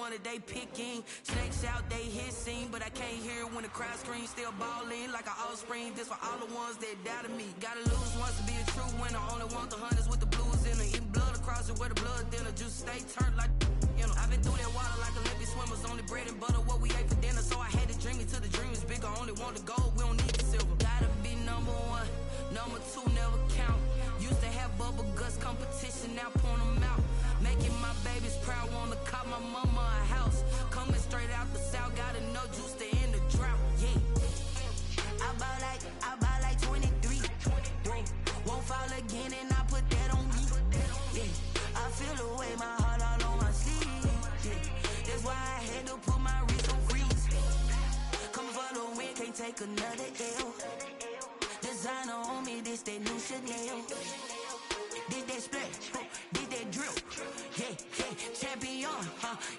one that they picking. Snakes out, they hissing, but I can't hear when the crowd screams. Still ballin' like an offspring. This for all the ones that doubted me. Gotta lose once to be a true winner. Only want the hunters with the blues in it. Eating blood across it where the blood dinner. Juice stay turned like, you know. I've been through that water like Olympic swimmers. Only bread and butter, what we ate for dinner. So I had to dream it till the dream is bigger. Only want the gold, we don't need the silver. Gotta be number one, number two never count. Used to have bubble guts competition, now point them out. Making my babies proud, wanna cop my mama a house. Coming straight out the south, gotta know juice to end the drought. Yeah, I bought like 23. Won't fall again and I put that on me. Yeah, I feel the way, my heart all on my sleeve. Yeah, that's why I had to put my wrist on freeze. Come for the win, can't take another L. Designer on me, this that new Chanel. This that splash, this that drill. Yeah, champion,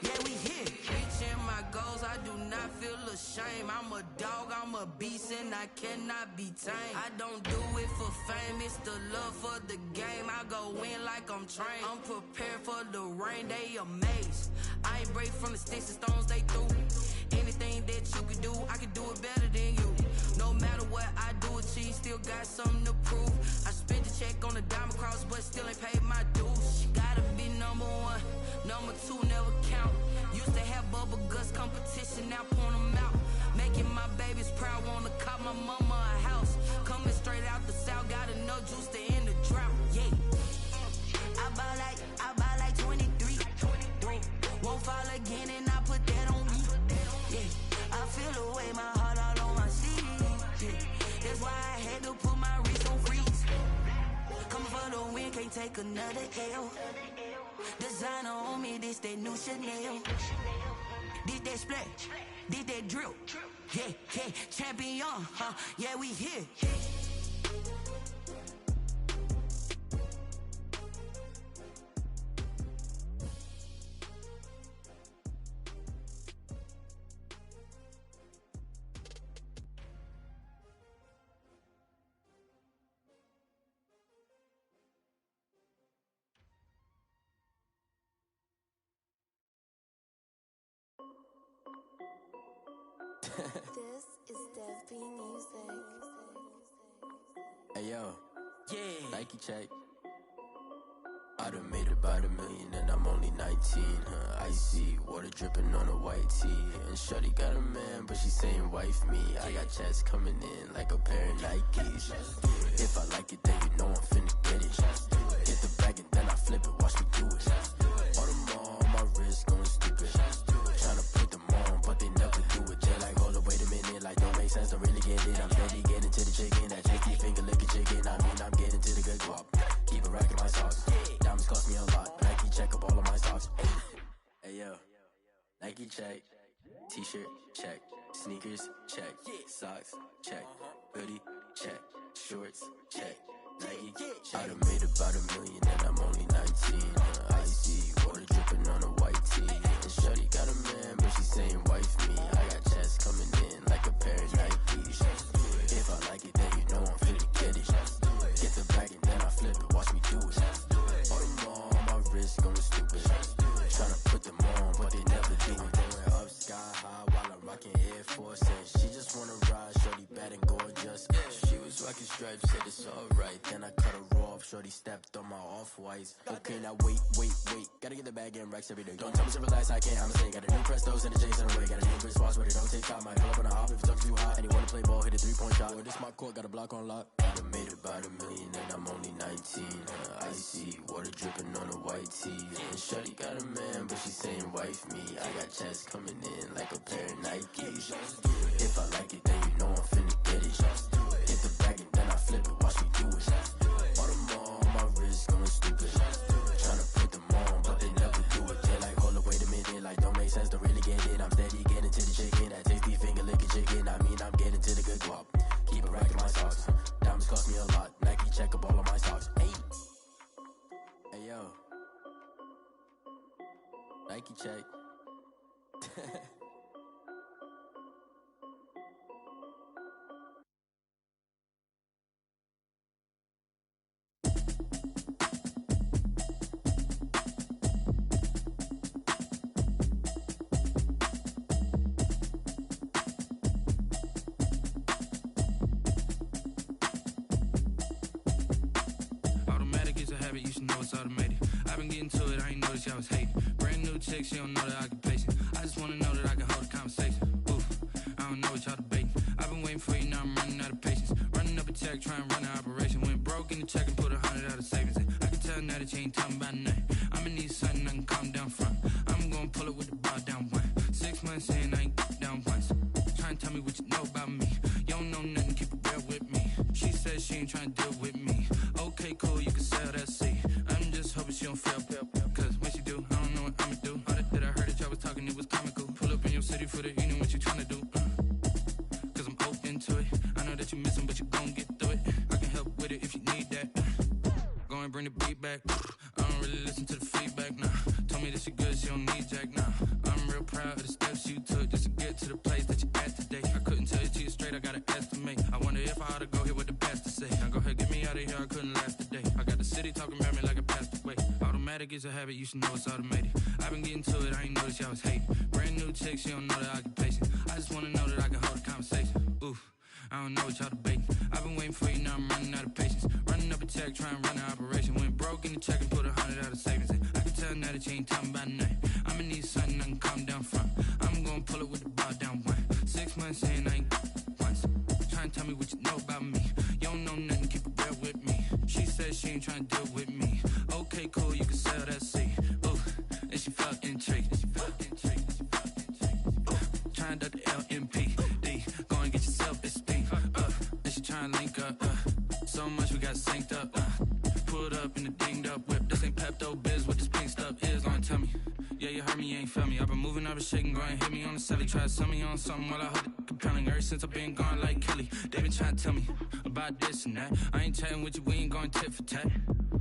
yeah, we here. Reaching my goals, I do not feel ashamed. I'm a dog, I'm a beast, and I cannot be tamed. I don't do it for fame, it's the love for the game. I go in like I'm trained. I'm prepared for the rain, they amazed. I ain't break from the sticks and stones they threw. Anything that you can do, I can do it better than you. No matter what I do, achieve, still got something to prove. I spent the check on the diamond cross, but still ain't paid my dues. Gotta be number one, number two never count. Used to have bubble guts competition, now point them out. Making my babies proud, wanna cop my mama a house. Coming straight out the south, gotta know juice to end the drought. Yeah, I bought like 23. Won't fall again and I put that on me. Yeah, I feel the way, my heart all on my sleeve. Yeah, that's why I had to put my wrist on freeze. Coming for the win, can't take another L. Designer on me, this that new Chanel. This that splash, this that drill. Yeah, champion, yeah, we here. This is Dev B Music. Hey yo, Yeah, Nike check. I done made about $1 million and I'm only 19. Icy water dripping on a white tee. And shorty got a man, but she saying wife me. I got checks coming in like a pair of Nikes. If I like it, then you know I'm finna get it. Get the bag and then I flip it, watch me do it. All them on my wrist going stupid. Tryna put them on, but they never do it. They're like, hold up, wait a minute, like don't make sense, don't really get it. I'm steady getting to the chicken, that tasty finger licking chicken. I mean, I'm getting to the good guap. Keep a rack in my socks. Diamonds cost me a lot. Nike check up all of my stocks. Hey yo, Nike check. T-shirt check. Sneakers check. Socks check. Hoodie check. Shorts check. Nike check. I done made about $1 million and I'm only 19. Icy water dripping on a white tee. And shorty got a man, but she saying wife me. I got checks coming in like a pair of Nikes. If I like it, then you know I'm finna get it. Get the bag and then I flip it, watch me do it. All them on my wrist going stupid. Tryna put them on, but they never do it. Going up sky high while I'm rocking Air Force. And she just wanna ride, shorty bad and gorgeous. She was rocking stripes, said it's alright. Then I cut her off, shorty stepped on my off-whites. Okay, now wait. Gotta get the bag and racks every day. Don't tell me to relax, I can't, I'm saying. Got a new Prestos and a Jason away. Got a new Chris Foss, but it don't take time. Might pull up on a hop if it talks too hot. And he wanna play ball, hit a 3-point shot. Well, this my court, got a block on lock. I done made about $1 million and I'm only 19. Icy water dripping on a white tee. And shorty got a man, but she saying wife me. I got checks coming in like a pair of Nikes. If I like it, then you know I'm finna get it. Get the bag and then I flip it, watch me do it. All them on my wrist going stupid. Tryna put them on, but they never do it. They're like, hold up, wait a minute, like don't make sense, don't really get it. I'm steady getting to the chicken, that tasty finger licking chicken. I mean, I'm getting to the good guap. Keep a rack in my socks. Diamonds cost me a lot. Nike check up all of my stocks. Hey yo, Nike check. Brand new chick, she don't know the occupation. I just wanna know that I can hold a conversation. Oof, I don't know what y'all debating. I've been waiting for you, now I'm running out of patience. Running up a check, trying to run an operation. Went broke in the check and put 100 out of savings in. I can tell now that you ain't talking about nothing. I'ma need something I can calm down from. I'm gonna pull it with the bar down one. 6 months in, I ain't down once. Trying to tell me what you know about me. You don't know nothing, keep it real with me. She says she ain't trying to deal with me. Okay, cool, you can sell that seat. I'm just hoping she don't fail. Cause when she do, I don't know what I'ma do. All that I heard that y'all was talking, it was comical. Pull up in your city for the evening, what you tryna do? Cause I'm open to it. I know that you missing, but you gon' get through it. I can help with it if you need that. Go and bring the beat back. I don't really listen to the feedback, nah. Told me that she good, she don't need Jack, nah. I'm real proud of the steps you took just to get to the place that you at today. I couldn't tell you to you straight, I gotta estimate. I wonder if I ought to go here with the pastor say. Now go ahead, get me out of here, I couldn't last a day. I got the city talking about me like a passed away. Automatic is a habit, you should know it's automated. I've been getting to it, I ain't noticed y'all was hating. Brand new chick, she don't know the occupation. I just wanna know that I can hold a conversation. Oof, I don't know what y'all debating. I've been waiting for you, now I'm running out of patience. Running up a check, trying to run an operation. Went broke in the check and put 100 out of savings in. I can tell now that you ain't talking about nothing. I'ma need something I can calm down from. I'm gonna pull it with the bar down one. 6 months in, I ain't once. Trying to tell me what you know about me. You don't know nothing, keep it real with me. She says she ain't trying to deal with me. Okay, cool, you can sell that seat. Ooh, and she felt intrigued. Trying to duck the LMPD. Go and get yourself this thing. And she trying to link up. So much we got synced up. Pulled up in the dinged up whip. This ain't Pepto-Biz, what this pink stuff is. Long tell me. Yeah, you heard me, you ain't felt me. I've been moving, I've been shaking, go and hit me on the celly. Try to sell me on something while I hold it compelling. Ever since I've been gone like Kelly, they been trying to tell me about this and that. I ain't chatting with you, we ain't going tit for tat.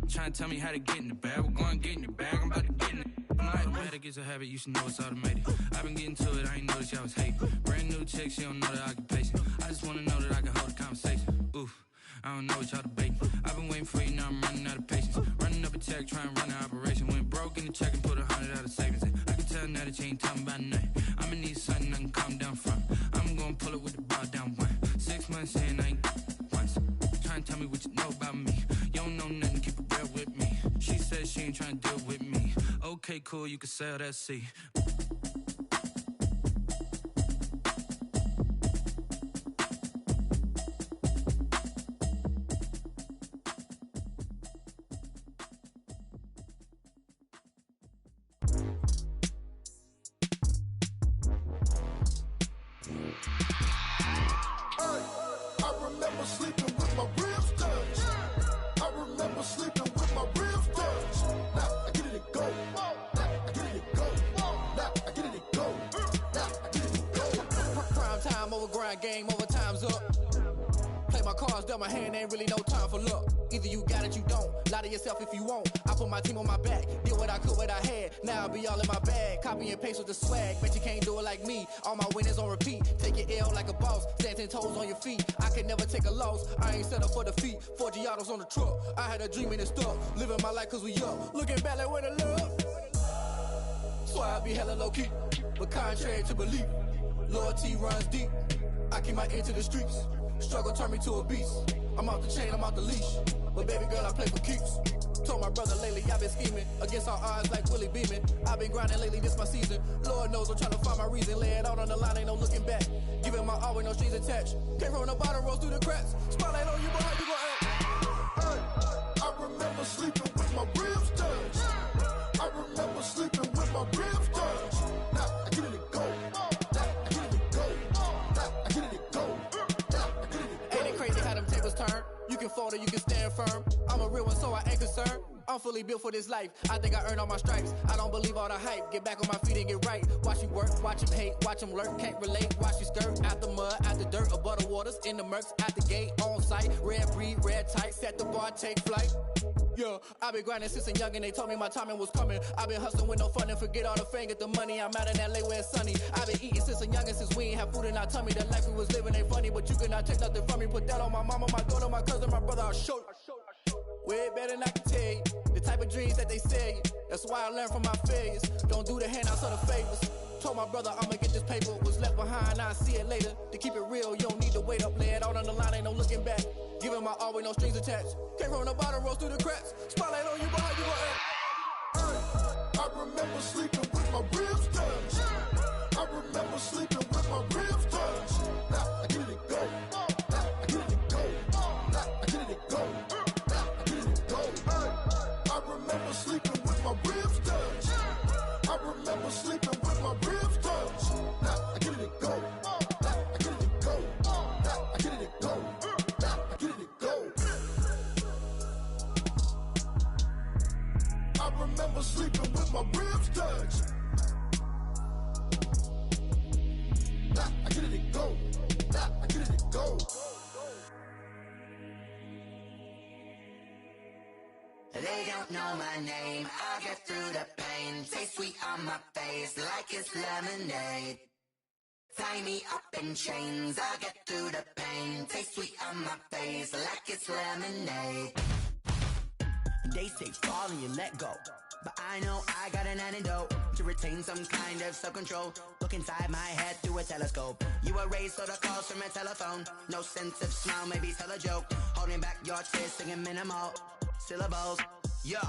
Trying to tell me how to get in the bag. We're going to get in the bag, I'm about to get in it. Automatic is a habit, you should know it's automated. I've been getting to it, I ain't noticed y'all was hating. Brand new chick, she don't know the occupation. I just wanna know that I can hold a conversation. Oof, I don't know what y'all debating. I've been waiting for you, now I'm running out of patience. Running up a check, trying to run an operation. Went broke in the check and put 100 out of savings in. I can tell now that you ain't talking about nothing. I'ma need something I can calm down from. I'm gonna pull it with the bar down one. 6 months in, I ain't once. Trying to tell me what you know about me. You don't know nothing, keep it real with me. She says she ain't trying to deal with me. Okay, cool, you can sell that seat. Game over, time's up. Play my cards dealt my hand, ain't really no time for luck. Either you got it, you don't. Lie to yourself if you won't. I put my team on my back, did what I could, what I had. Now I'll be all in my bag. Copy and paste with the swag. Bet you can't do it like me. All my winners on repeat. Take your L like a boss. Stand 10 toes on your feet. I can never take a loss. I ain't set up for defeat. 4 Giottos on the truck. I had a dream and it stuck. Living my life cause we up. Looking back like where the love. So I be hella low key. But contrary to belief, loyalty runs deep. I keep my ear to the streets. Struggle turned me to a beast. I'm off the chain, I'm off the leash. But baby girl, I play for keeps. Told my brother lately, I've been scheming. Against all odds like Willie Beeman. I've been grinding lately, this my season. Lord knows I'm trying to find my reason. Lay it out on the line, ain't no looking back. Giving my all with no strings attached. Came from the bottom, rose through the cracks. Spotlight on you, boy, how you gon' act? Hey, I remember sleeping with my ribs touched. I remember sleeping with my ribs touched. Now I get it to go. You can fold or you can stand firm. I'm a real one, so I ain't concerned. I'm fully built for this life. I think I earned all my stripes. I don't believe all the hype. Get back on my feet and get right. Watch you work, watch him hate, watch him lurk. Can't relate, watch you skirt. Out the mud, out the dirt, above the waters, in the murks, out the gate, on site. Red breed, red tight, set the bar, take flight. Yeah, I've been grinding since a young and they told me my timing was coming. I've been hustling with no fun and forget all the fame, get the money. I'm out in LA where it's sunny. I've been eating since a young and since we ain't have food in our tummy. The life we was living ain't funny, but you cannot take nothing from me. Put that on my mama, my daughter, my cousin, my brother, I'll show you. Way better than I can tell you. The type of dreams that they sell you. That's why I learned from my failures. Don't do the handouts or the favors. Told my brother I'ma get this paper. Was left behind, I'll see it later. To keep it real, you don't need to wait up. Lay it out on the line, ain't no looking back. Giving my all with no strings attached. Came from the bottom, rose through the cracks. Spotlight on you, boy, how you gon' act? I remember sleeping remember sleeping with my ribs touched. Now I get it to go. Now I get it to go. Now I get it to go. Now I get it to go. I remember sleeping with my ribs touched. Now I get it to go. Now I get it to go. They don't know my name, I'll get through the pain. Taste sweet on my face like it's lemonade. Tie me up in chains, I'll get through the pain. Taste sweet on my face like it's lemonade. They say fall and you let go, but I know I got an antidote to retain some kind of self-control. Look inside my head through a telescope. You erase all the calls from a telephone. No sense of smile, maybe tell a joke. Holding back your tears, singing minimal syllables. Yeah,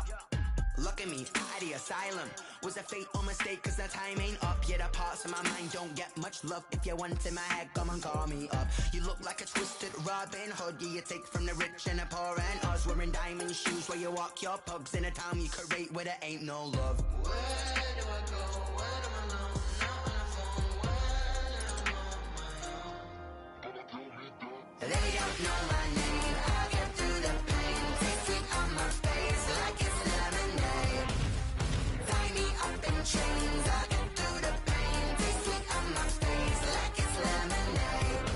look at me, out the asylum. Was a fate or mistake, cause the time ain't up. Yeah, the parts of my mind don't get much love. If you want in my head, come and call me up. You look like a twisted Robin Hood. Yeah, you take from the rich and the poor and us. Wearing diamond shoes where you walk your pugs in a town you create where there ain't no love. Where do I go? When I'm alone? Not on the phone. When I'm on my own. They don't know my name. I'll get through the pain. Taste sweet on my face like it's lemonade. Tie me up in chains. I'll get through the pain. Taste sweet on my face like it's lemonade.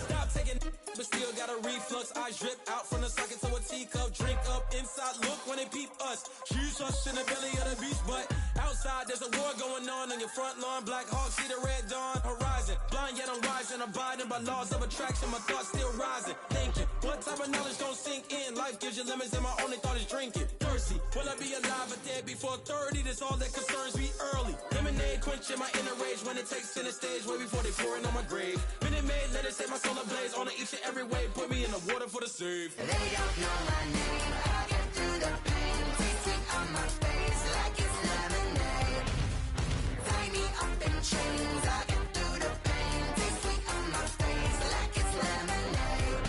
Stop taking but still got a reflux. I drip out from the socket to a teacup. Drink up inside, look when they peep us. Shoes us in the belly of the beach, but outside there's a war going on your front lawn. Black Hawk, see the red dawn horizon. Blind yet I'm rising, abiding by laws of attraction. My thoughts still rising, thinking what type of knowledge don't sink in. Life gives you limits and my only thought is drinking. Thirsty, will I be alive or dead before 30? That's all that concerns me early. Lemonade quenching my inner rage when it takes center stage way before they pour it on my grave. Minute Maid, let it set my soul ablaze on each and every way. Put me in the water for the save. They don't know my name. I'll get through the pain. Taste sweet on my face like it's lemonade. Tie me up in chains. I'll get through the pain. Taste sweet on my face like it's lemonade.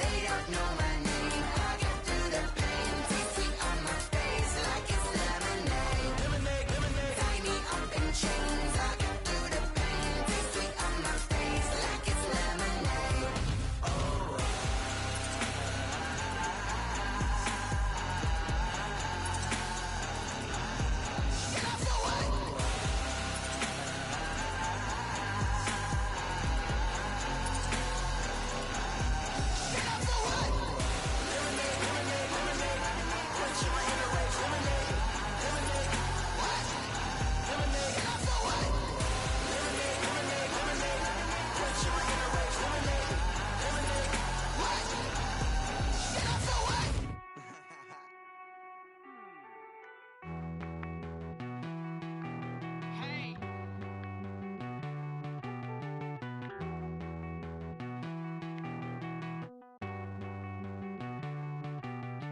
They don't know my name. I'll get through the pain. Taste sweet on my face like it's lemonade. Lemonade, lemonade. Tie me up in chains. I'll get through the pain. Taste sweet on my face like it's lemonade.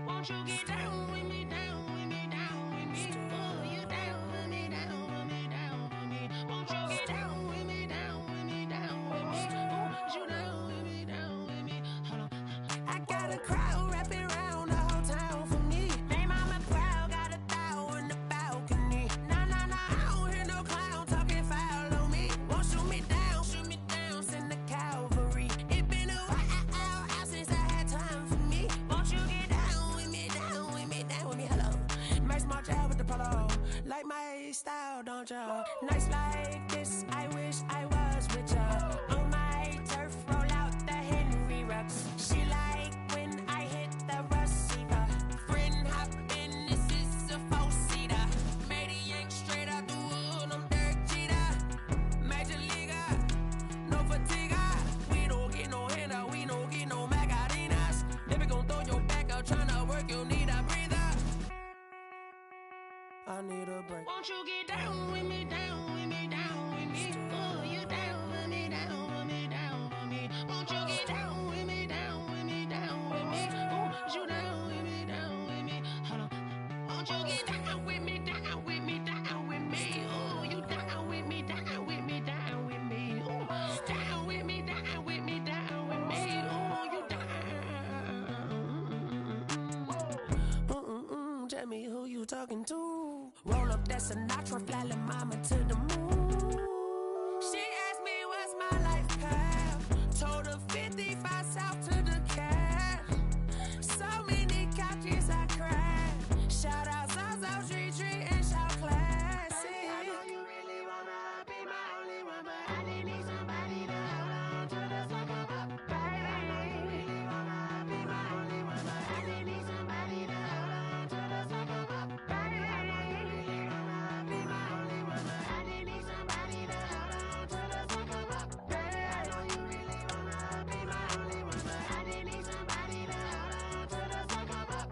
Won't you get down with me, down with me, down with me? Oh, you down with me, down with me, down with me. Won't you get down with me, down with me, down with me? Oh, you down with me, down with me? Hold on. I got a crowd wrapping around the whole town for me. Hey, mama, crowd got a thou in the balcony. Nah, nah, nah, I don't hear no clown talking foul on me. Won't shoot me down, send the cavalry. It been a while since I had time for me. Won't you get down with me, down with me, down with me? Hello. Nice march out with the polo. Like my style, don't ya? Nice like this, I wish I was with ya. On my turf, roll out the Henry Rux. She like when I hit the receiver. Friend hop in, this is a four-seater. Made a yank straight out the wood, I'm Derek Jeter. Major leaguer, no fatigue. We don't get no handout, we don't get no Macarinas. Never gon' throw your back out, tryna work, you need a breather. I need a break. Won't you get down with me, down with me, down with me? Oh, you down Sinatra, flying mama to the moon. She asked me what's my life path. Told her 55 south to the cat. So many couches I cried. Shout out Zazo, Tree, and shout classic. I know you really wanna be my only one, but I didn't need somebody to hold on to the sucker up, baby. I know you really wanna be my only one, but I didn't need somebody to hold on to the sucker up, baby. I know you really wanna be my only one, but I didn't need somebody to hold on to the sucker up, baby. I know you really wanna be my only one, but I didn't need somebody to hold on to the sucker up.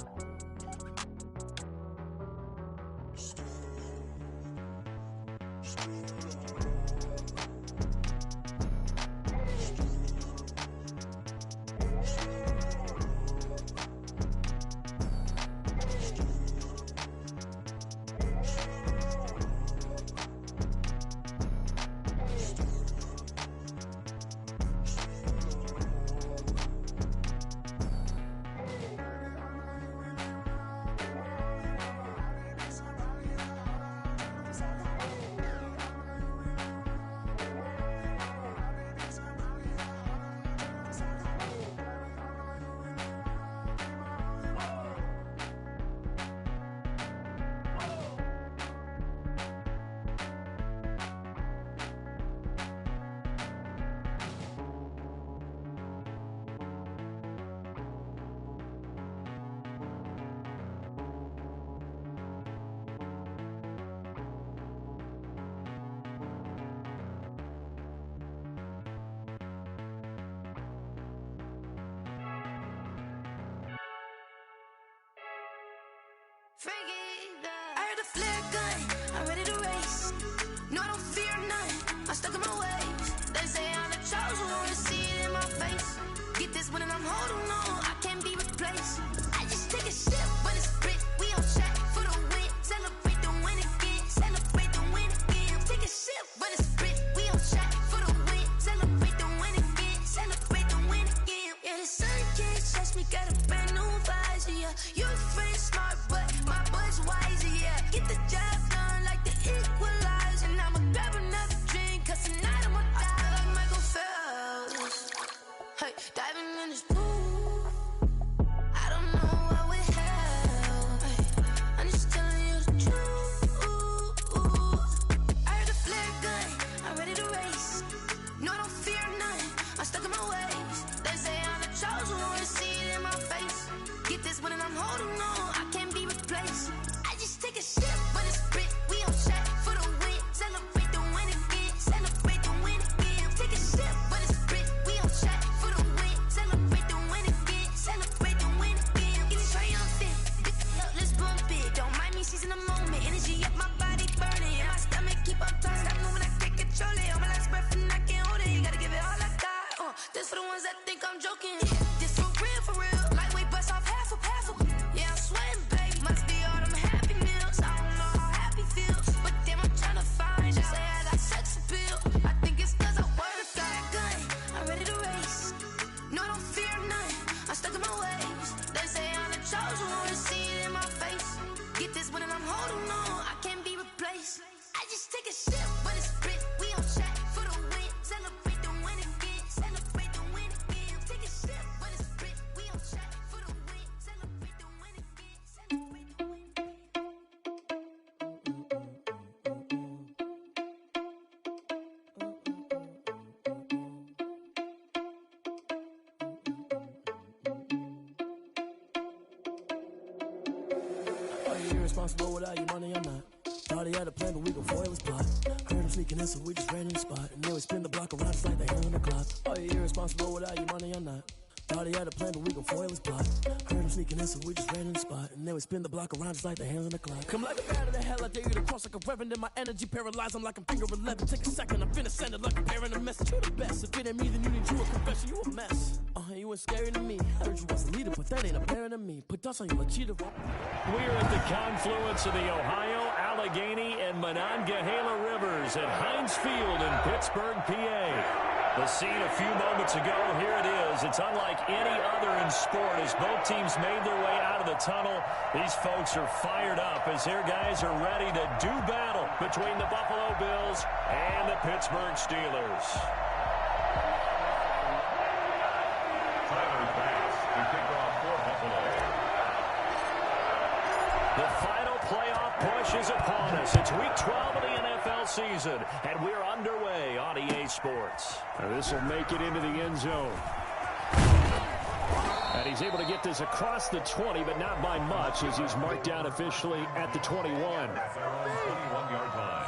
I heard a flare gun, I'm ready to race. No, I don't fear none, I'm stuck in my ways. They say I'm the chosen one, see it in my face. Get this one and I'm holding on, I can't be replaced. I just take a sip when it's split, we on track for the win. Celebrate the win again, celebrate the win again. Take a sip when it's split, we on track for the win. Celebrate the win again, celebrate the win again. Yeah, the sun can't touch me, got a brand new visor, yeah. Your friend smart, but my boy's wiser, yeah. Get the job done like the equalizer. And I'ma grab another drink, cause tonight I'ma die like Michael Phelps. Hey, diving in this pool, I don't know what would help. Hey, I'm just telling you the truth. I heard a flare gun, I'm ready to race. No, I don't fear none, I'm stuck in my ways. They say I'm the chosen one, see it in my face. Get this one and I'm holding on, I can't be replaced. I just take a sip when it's split, we on track for the win. Celebrate the win again, celebrate the win again. Take a sip when it's split, we on track for the win. Celebrate the win again, celebrate the win again. Get it triumphant, up, let's bump it. Don't mind me seizing the moment, energy up my body burning. And my stomach keep up tight, stop moving, I can't control it. On my last breath and I can't hold it, you gotta give it all I got. This for the ones that think I'm joking. This for real, lightweight bust off half a. Yeah, I'm sweating, babe, must be all them happy meals. I don't know how happy feels, but damn, I'm tryna find you. Say I got sex appeal, I think it's cause I wear a flat gun. I'm ready to race, no, I don't fear none, I'm stuck in my ways. They say I'm the chosen one, see it in my face. Get this one and I'm holding on, I can't be replaced. I just take a sip when it's split, we on track for the win. Celebrate the win again, celebrate the win again. Take a sip when it's split, we on track for the win. Celebrate the win again, celebrate the win again. Are you irresponsible without your money or not? Thought he had a plan, but we gon' foil his plot. Heard him sneaking in, so we just ran in the spot. And then we spin the block around just like the hand on the clock. Are you irresponsible without your money or not? Thought he had a plan, but we gon' foil his plot. Heard him sneaking in, so we just ran in the spot. And then we spin the block around just like the hands on the clock. Come like a bat of the hell, I dare you to cross like a reverend. In my energy paralyzed, I'm like I'm finger 11. Take a second, I'm finna send it like I'm bearing a message. You the best, if it ain't me, then you need you a confession. You a mess. You ain't scary to me. Heard you was the leader, but that ain't apparent to me. Put dust on you like cheater. We're at the confluence of the Ohio, Allegheny, and Monongahela rivers at Heinz Field in Pittsburgh, PA. The scene a few moments ago, here it is. It's unlike any other in sport as both teams made their way out of the tunnel. These folks are fired up as their guys are ready to do battle between the Buffalo Bills and the Pittsburgh Steelers. Tyler Bass to kick off for Buffalo. The final playoff push is upon us. It's Week 12 of the NFL season, and we're underway on EA Sports. This will make it into the end zone. And he's able to get this across the 20, but not by much as he's marked down officially at the 21. 21-yard line.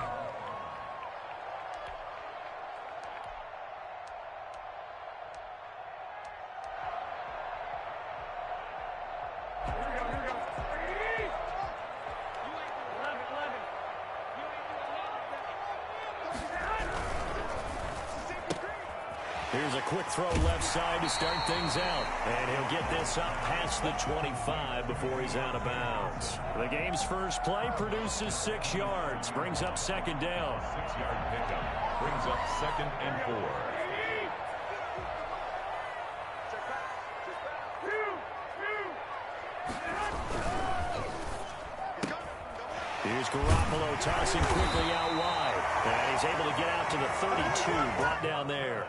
Here's a quick throw left side to start things out. And he'll get this up past the 25 before he's out of bounds. The game's first play produces 6 yards. Brings up second down. 6-yard pickup. Brings up 2nd and 4. Here's Garoppolo tossing quickly out wide. And he's able to get out to the 32. Brought down there.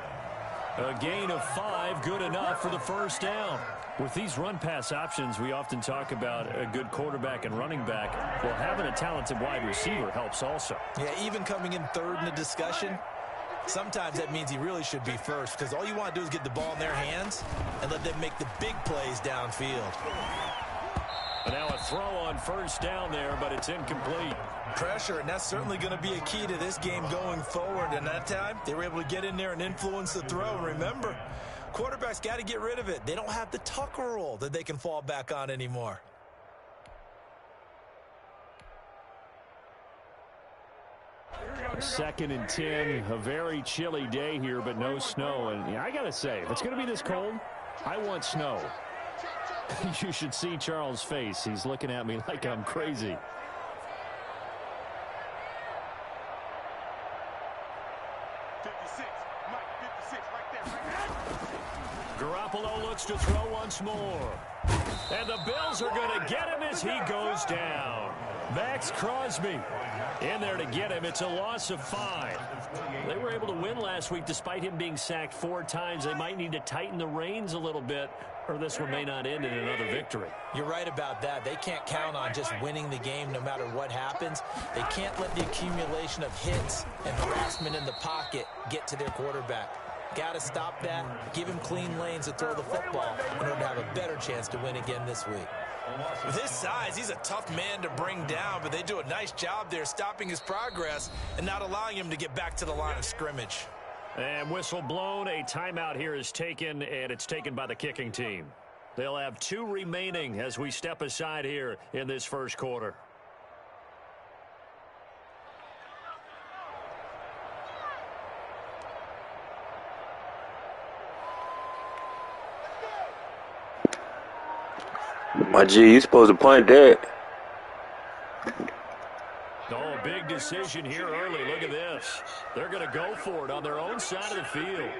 A gain of 5, good enough for the first down. With these run-pass options, we often talk about a good quarterback and running back. Well, having a talented wide receiver helps also. Yeah, even coming in third in the discussion, sometimes that means he really should be first because all you want to do is get the ball in their hands and let them make the big plays downfield. And now a throw on first down there, but it's incomplete. Pressure, and that's certainly going to be a key to this game going forward. And that time, they were able to get in there and influence the throw. And remember, quarterbacks got to get rid of it. They don't have the Tucker rule that they can fall back on anymore. Second and 10, a very chilly day here, but no snow. And I got to say, if it's going to be this cold, I want snow. You should see Charles' face. He's looking at me like I'm crazy. Garoppolo looks to throw once more. And the Bills are going to get him as he goes down. Max Crosby in there to get him. It's a loss of 5. They were able to win last week despite him being sacked 4 times. They might need to tighten the reins a little bit, or this one may not end in another victory. You're right about that. They can't count on just winning the game no matter what happens. They can't let the accumulation of hits and harassment in the pocket get to their quarterback. Got to stop that, give him clean lanes to throw the football in order to have a better chance to win again this week. With his size, he's a tough man to bring down, but they do a nice job there stopping his progress and not allowing him to get back to the line of scrimmage. And whistle blown, a timeout here is taken, and it's taken by the kicking team. They'll have 2 remaining as we step aside here in this first quarter. My G, you supposed to punt that. Oh, a big decision here early. Look at this. They're going to go for it on their own side of the field.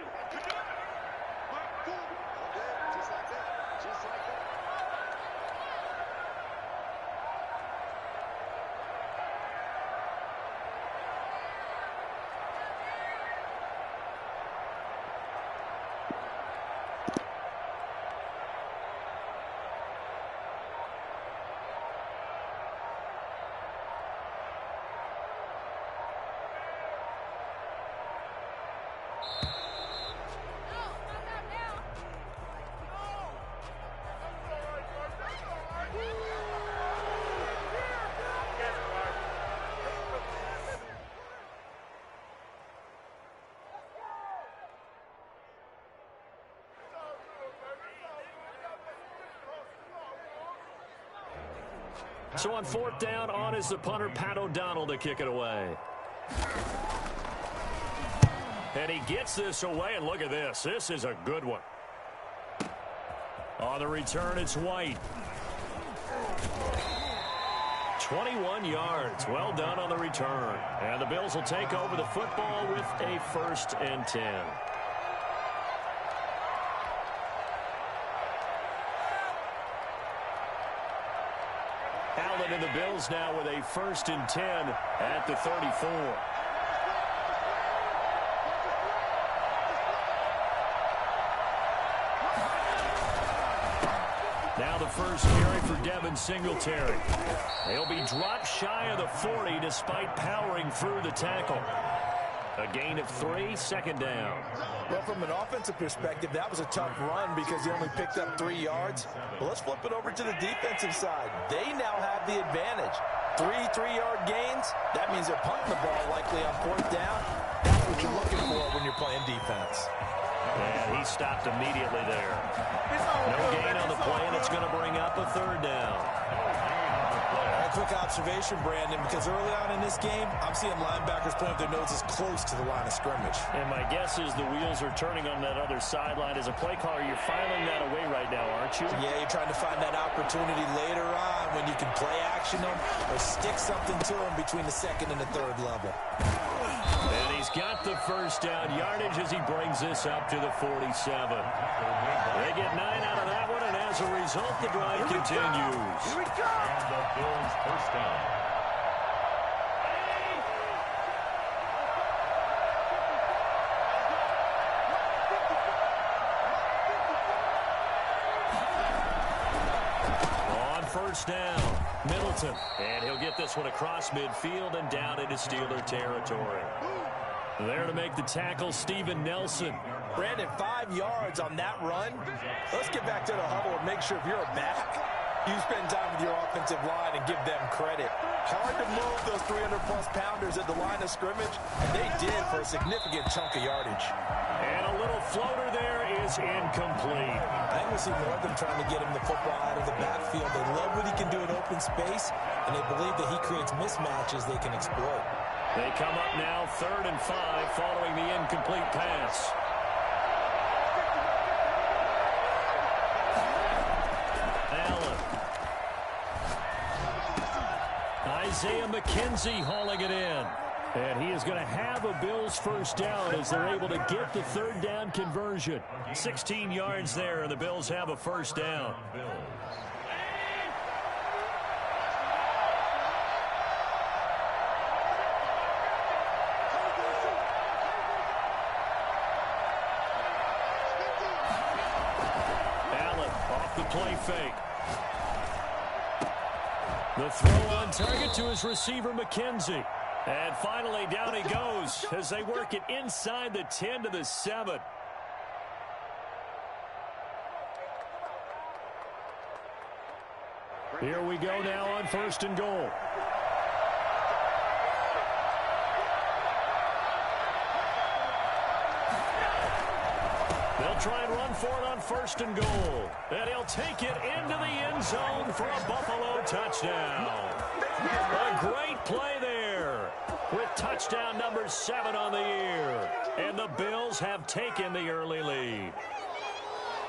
So on 4th down, on is the punter, Pat O'Donnell, to kick it away. And he gets this away, and look at this. This is a good one. On the return, it's White. 21 yards. Well done on the return. And the Bills will take over the football with a 1st and 10. and the Bills now with a 1st and 10 at the 34. Now the first carry for Devin Singletary. He'll be dropped shy of the 40 despite powering through the tackle. A gain of 3, 2nd down. Well, from an offensive perspective, that was a tough run because he only picked up 3 yards. Well, let's flip it over to the defensive side. They now have the advantage. 3 3-yard gains, that means they're punting the ball likely on 4th down. That's what you're looking for when you're playing defense. And he stopped immediately there. No gain on the play, and it's going to bring up a 3rd down. A quick observation, Brandon, because early on in this game, I'm seeing linebackers putting their noses close to the line of scrimmage. And my guess is the wheels are turning on that other sideline. As a play caller, you're filing that away right now, aren't you? Yeah, you're trying to find that opportunity later on when you can play action them or stick something to them between the 2nd and the 3rd level. And he's got the 1st down yardage as he brings this up to the 47. They get 9 out of that one, and as a result, the drive continues. Here we go! And the Bills' 1st down. On 1st down, Middleton. And he'll get this one across midfield and down into Steeler territory. There to make the tackle, Steven Nelson. Brandon, 5 yards on that run. Let's get back to the huddle and make sure if you're a back, you spend time with your offensive line and give them credit. Hard to move those 300-plus pounders at the line of scrimmage, and they did for a significant chunk of yardage. And a little floater there is incomplete. I think we see more of them trying to get him the football out of the backfield. They love what he can do in open space, and they believe that he creates mismatches they can exploit. They come up now 3rd and 5 following the incomplete pass. Allen. Isaiah McKenzie hauling it in. And he is going to have a Bills 1st down as they're able to get the 3rd down conversion. 16 yards there, and the Bills have a 1st down. Play fake. The throw on target to his receiver, McKenzie. And finally, down he goes as they work it inside the 10 to the 7. Here we go now on 1st and goal. They'll try and run for it on 1st and goal. And he'll take it into the end zone for a Buffalo touchdown. A great play there with touchdown number 7 on the year. And the Bills have taken the early lead.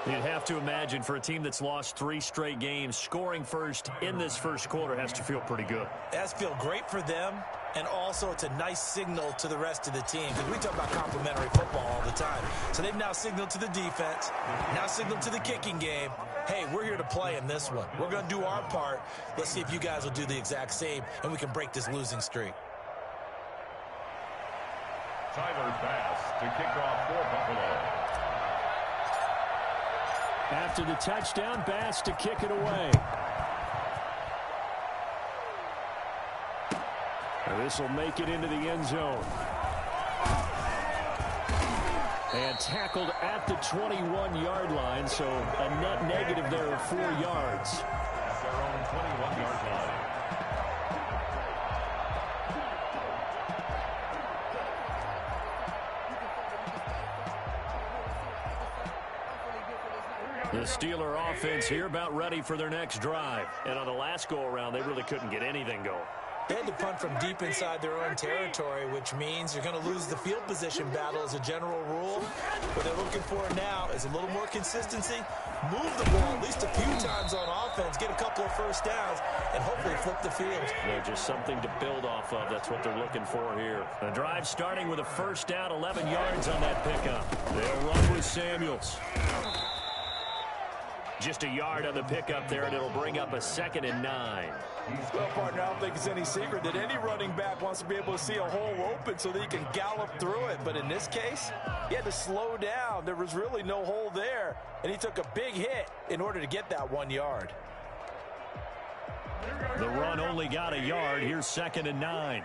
You'd have to imagine for a team that's lost 3 straight games, scoring first in this 1st quarter has to feel pretty good. It has to feel great for them, and also it's a nice signal to the rest of the team because we talk about complementary football all the time. So they've now signaled to the defense, now signaled to the kicking game, hey, we're here to play in this one. We're going to do our part. Let's see if you guys will do the exact same, and we can break this losing streak. Tyler Bass to kick off for Buffalo. After the touchdown, Bass to kick it away. This will make it into the end zone. And tackled at the 21-yard line, so a net negative there of 4 yards. At their own 21-yard line. The Steeler offense here about ready for their next drive. And on the last go-around, they really couldn't get anything going. They had to punt from deep inside their own territory, which means you're going to lose the field position battle as a general rule. What they're looking for now is a little more consistency, move the ball at least a few times on offense, get a couple of 1st downs, and hopefully flip the field. They're just something to build off of. That's what they're looking for here. The drive starting with a 1st down, 11 yards on that pickup. They'll run with Samuels. Just a yard on the pickup there, and it'll bring up a 2nd and 9. Well, partner, I don't think it's any secret that any running back wants to be able to see a hole open so that he can gallop through it. But in this case, he had to slow down. There was really no hole there, and he took a big hit in order to get that 1 yard. The run only got a yard. Here's 2nd and 9.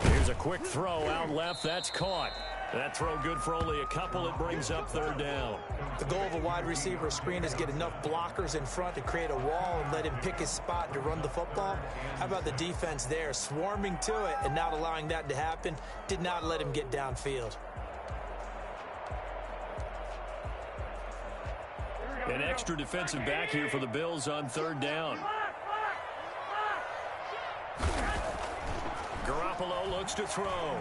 Here's a quick throw out left. That's caught. That throw good for only a couple. It brings up 3rd down. The goal of a wide receiver screen is get enough blockers in front to create a wall and let him pick his spot to run the football. How about the defense there, swarming to it and not allowing that to happen? Did not let him get downfield. An extra defensive back here for the Bills on 3rd down. Garoppolo looks to throw.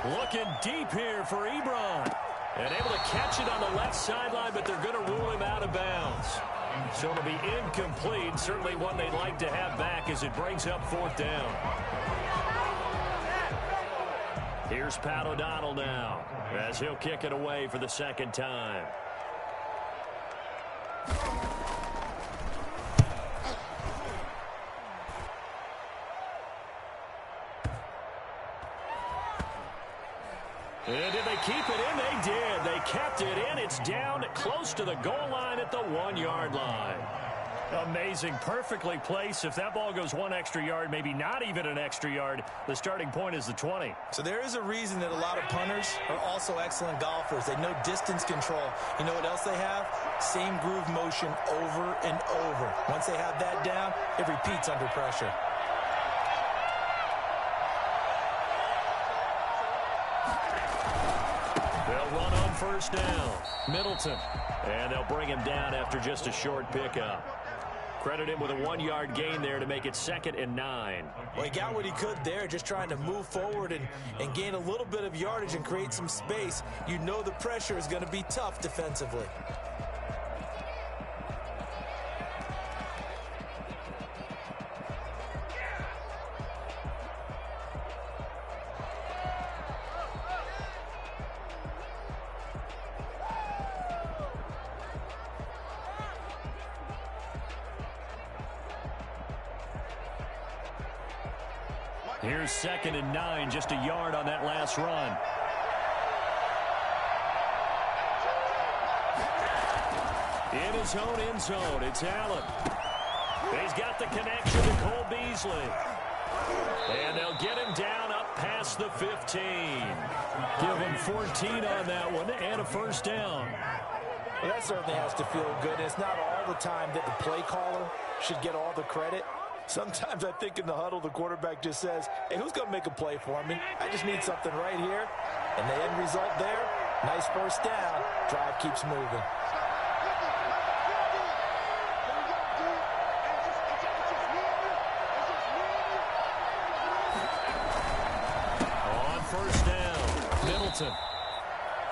Looking deep here for Ebron. And able to catch it on the left sideline, but they're going to rule him out of bounds. So it'll be incomplete. Certainly one they'd like to have back as it brings up 4th down. Here's Pat O'Donnell now as he'll kick it away for the 2nd time. And did they keep it in? They did. They kept it in. It's down close to the goal line at the 1-yard line. Amazing. Perfectly placed. If that ball goes 1 extra yard, maybe not even an extra yard, the starting point is the 20. So there is a reason that a lot of punters are also excellent golfers. They know distance control. You know what else they have? Same groove motion over and over. Once they have that down, it repeats under pressure. They'll run on 1st down. Middleton. And they'll bring him down after just a short pickup. Credit him with a 1-yard gain there to make it 2nd and 9. Well, he got what he could there, just trying to move forward and gain a little bit of yardage and create some space. You know the pressure is going to be tough defensively. Here's 2nd and 9, just a yard on that last run. In his own end zone, it's Allen. He's got the connection to Cole Beasley. And they'll get him down up past the 15. Give him 14 on that one and a 1st down. Well, that certainly has to feel good. It's not all the time that the play caller should get all the credit. Sometimes I think in the huddle, the quarterback just says, hey, who's going to make a play for me? I just need something right here. And the end result there, nice 1st down. Drive keeps moving. On 1st down, Middleton.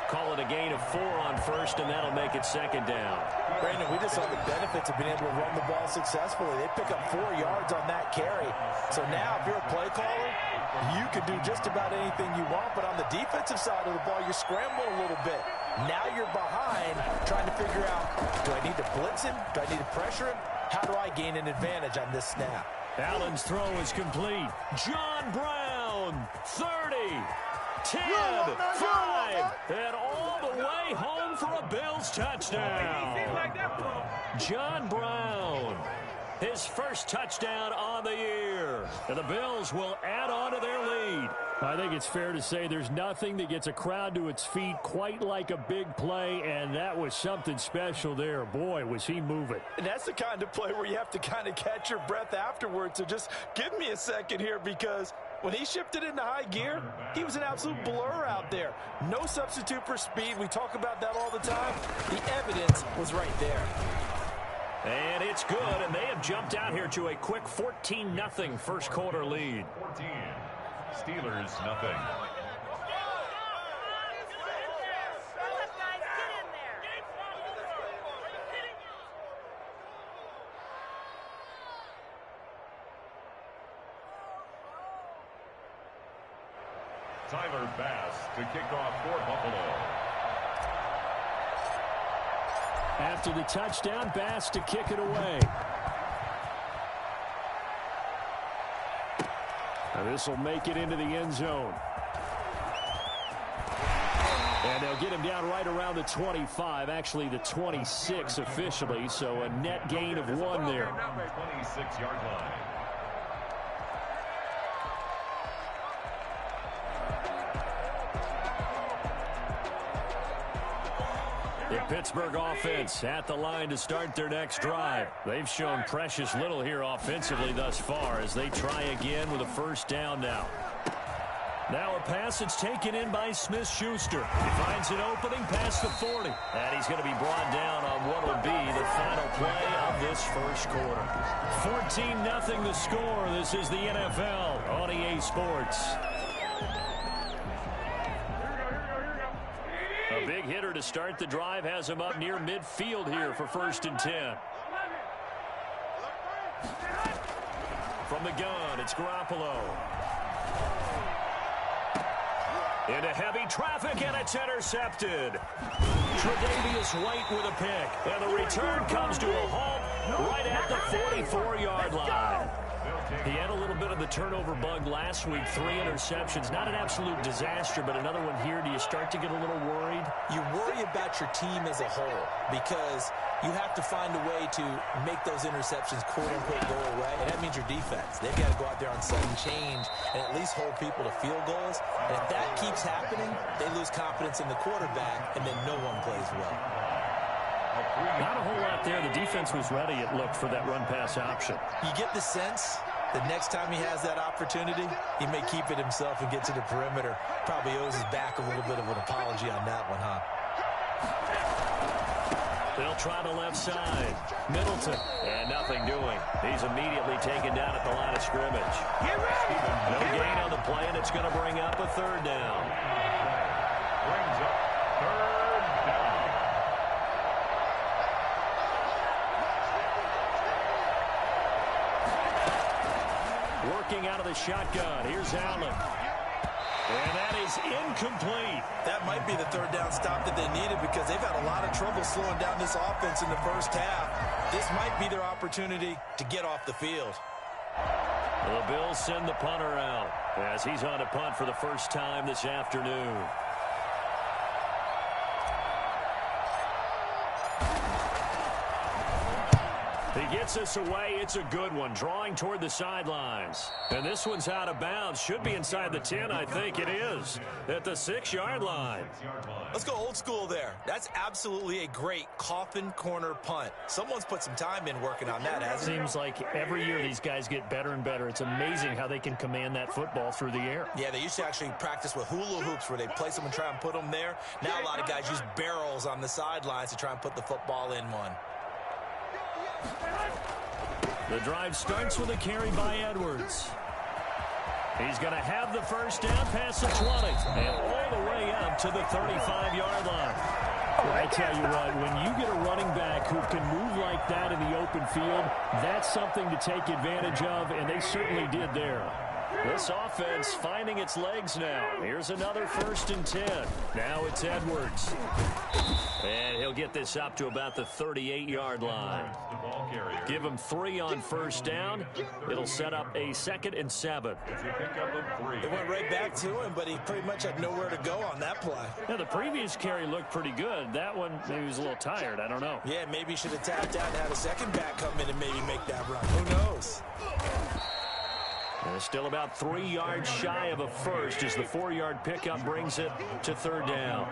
Call it a gain of 4 on 1st, and that'll make it 2nd down. Brandon, we just saw the benefits of being able to run the ball successfully. They pick up 4 yards on that carry. So now if you're a play caller, you can do just about anything you want. But on the defensive side of the ball, you're scrambling a little bit. Now you're behind trying to figure out, do I need to blitz him? Do I need to pressure him? How do I gain an advantage on this snap? Allen's throw is complete. John Brown, 30. 10, 5, and all the way home for a Bills touchdown. John Brown, his 1st touchdown on the year. And the Bills will add on to their lead. I think it's fair to say there's nothing that gets a crowd to its feet quite like a big play, and that was something special there. Boy, was he moving. And that's the kind of play where you have to kind of catch your breath afterwards. So just give me a second here, because when he shifted into high gear, he was an absolute blur out there. No substitute for speed. We talk about that all the time. The evidence was right there. And it's good, and they have jumped out here to a quick 14-0 1st quarter lead. 14. Steelers, nothing. Tyler Bass to kick off for Buffalo. After the touchdown, Bass to kick it away. And this will make it into the end zone. And they'll get him down right around the 25, actually the 26 officially, so a net gain of 1 there. 26-yard line. The Pittsburgh offense at the line to start their next drive. They've shown precious little here offensively thus far as they try again with a first down now. Now a pass that's taken in by Smith-Schuster. He finds an opening past the 40. And he's going to be brought down on what will be the final play of this first quarter. 14-0 the score. This is the NFL on EA Sports. A big hitter to start the drive has him up near midfield here for 1st and 10. From the gun, it's Garoppolo. Into heavy traffic, and it's intercepted. Tre'Davious White with a pick, and the return comes to a halt right at the 44-yard line. He had a little bit of the turnover bug last week, 3 interceptions. Not an absolute disaster, but another one here. Do you start to get a little worried? You worry about your team as a whole because you have to find a way to make those interceptions, quote-unquote, go away, and that means your defense. They've got to go out there on sudden change and at least hold people to field goals. And if that keeps happening, they lose confidence in the quarterback, and then no one plays well. Not a whole lot there. The defense was ready, it looked, for that run-pass option. You get the sense the next time he has that opportunity, he may keep it himself and get to the perimeter. Probably owes his back a little bit of an apology on that one, huh? They'll try the left side. Middleton. And nothing doing. He's immediately taken down at the line of scrimmage. No gain on the play, and it's going to bring up a 3rd down. Brings up 3rd down. Working out of the shotgun. Here's Allen. And that is incomplete. That might be the 3rd down stop that they needed because they've had a lot of trouble slowing down this offense in the first half. This might be their opportunity to get off the field. The Bills send the punter out as he's on a punt for the first time this afternoon. He gets us away. It's a good one. Drawing toward the sidelines. And this one's out of bounds. Should be inside the 10, I think it is. At the 6-yard line. Let's go old school there. That's absolutely a great coffin corner punt. Someone's put some time in working on that, hasn't it? Seems like every year these guys get better and better. It's amazing how they can command that football through the air. Yeah, they used to actually practice with hula hoops where they place them and try and put them there. Now a lot of guys use barrels on the sidelines to try and put the football in one. The drive starts with a carry by Edwards. He's going to have the first down past the 20 and all the way up to the 35-yard line. Well, I tell you what, when you get a running back who can move like that in the open field, that's something to take advantage of, and they certainly did there. This offense finding its legs now. Here's another 1st and 10. Now it's Edwards. And he'll get this up to about the 38-yard line. Give him 3 on first down. It'll set up a 2nd and 7. They went right back to him, but he pretty much had nowhere to go on that play. Yeah, the previous carry looked pretty good. That one, maybe he was a little tired. I don't know. Yeah, maybe he should have tapped out and had a second back come in and maybe make that run. Who knows? And it's still about 3 yards shy of a first as the 4-yard pickup brings it to 3rd down.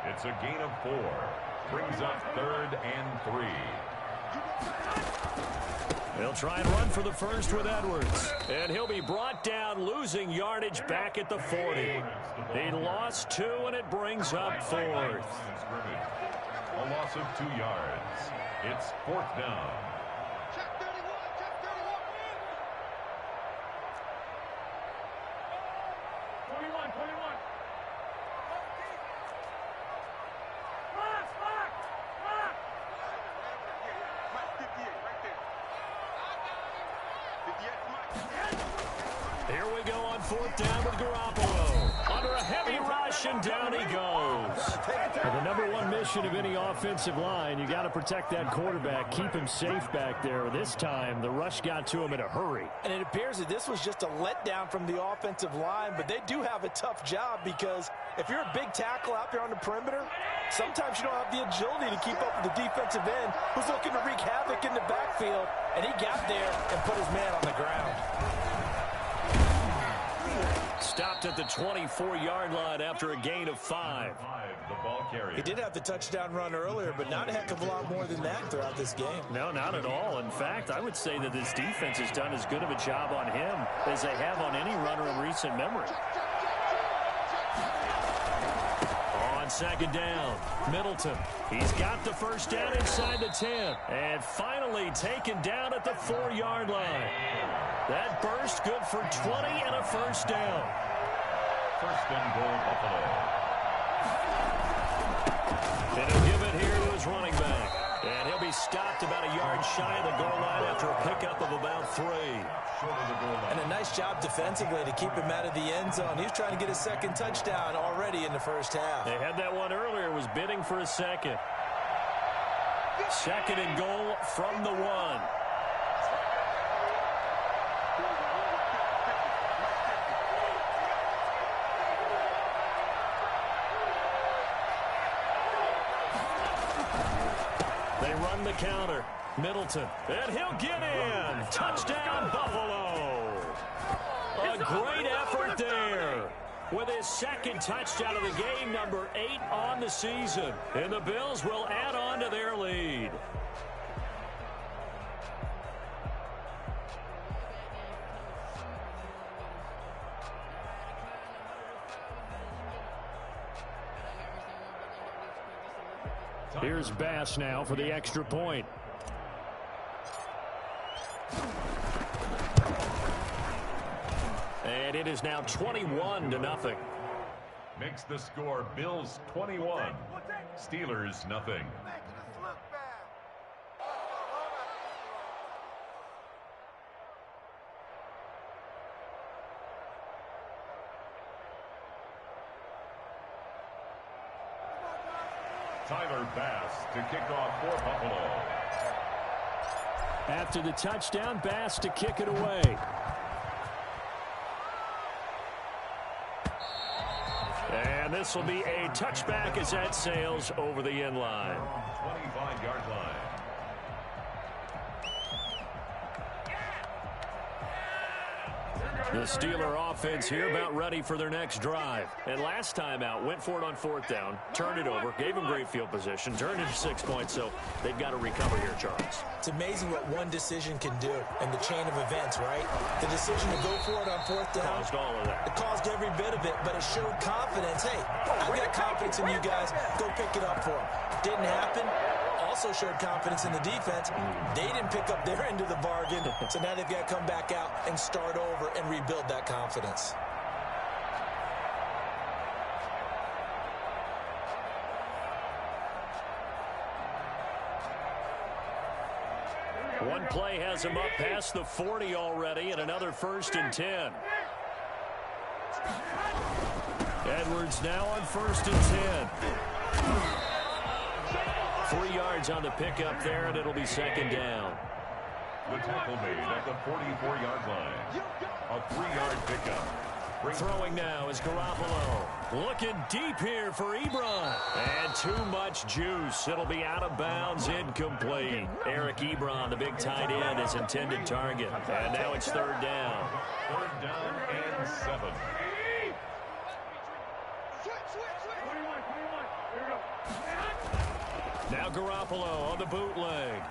It's a gain of 4. Brings up 3rd and 3. They'll try and run for the first with Edwards. And he'll be brought down, losing yardage back at the 40. He lost 2, and it brings up 4th. A loss of 2 yards. It's 4th down. fourth down with Garoppolo. Under a heavy rush, and down he goes. And the number one mission of any offensive line, you got to protect that quarterback, keep him safe back there. This time, the rush got to him in a hurry. And it appears that this was just a letdown from the offensive line, but they do have a tough job because if you're a big tackle out there on the perimeter, sometimes you don't have the agility to keep up with the defensive end who's looking to wreak havoc in the backfield, and he got there and put his man on the ground. Stopped at the 24-yard line after a gain of 5. The ball carrier. He did have the touchdown run earlier, but not a heck of a lot more than that throughout this game. No, not at all. In fact, I would say that this defense has done as good of a job on him as they have on any runner in recent memory. On second down, Middleton. He's got the first down inside the 10. And finally taken down at the 4-yard line. That burst good for 20 and a first down. First and goal, Buffalo. And he'll give it here to his running back. And he'll be stopped about a yard shy of the goal line after a pickup of about 3. And a nice job defensively to keep him out of the end zone. He was trying to get his second touchdown already in the first half. They had that one earlier, was bidding for a second. Second and goal from the 1. They run the counter. Middleton. And he'll get in. Touchdown, Buffalo. A great effort there. With his second touchdown of the game, number 8 on the season. And the Bills will add on to their lead. Here's Bass now for the extra point. And it is now 21-0. Makes the score Bills 21, Steelers nothing. Tyler Bass to kick off for Buffalo. After the touchdown, Bass to kick it away. And this will be a touchback as that sails over the end line. 25-yard line. The Steeler offense here about ready for their next drive. And last time out, went for it on fourth down, turned it over, gave them great field position, turned it to 6 points, so they've got to recover here, Charles. It's amazing what one decision can do in the chain of events, right? The decision to go for it on fourth down. Caused all of that. It caused every bit of it, but it showed confidence. Hey, I've got confidence in you guys. Go pick it up for them. Didn't happen. Also showed confidence in the defense. They didn't pick up their end of the bargain, so now they've got to come back out and start over and rebuild that confidence. One play has him up past the 40 already, and another 1st and 10. Edwards now on 1st and 10. 3 yards on the pickup there, and it'll be second down. The tackle made at the 44-yard line. A 3-yard pickup. Throwing now is Garoppolo. Looking deep here for Ebron. And too much juice. It'll be out of bounds, incomplete. Eric Ebron, the big tight end, is intended target. And now it's third down. Third down and 7. Now Garoppolo on the bootleg.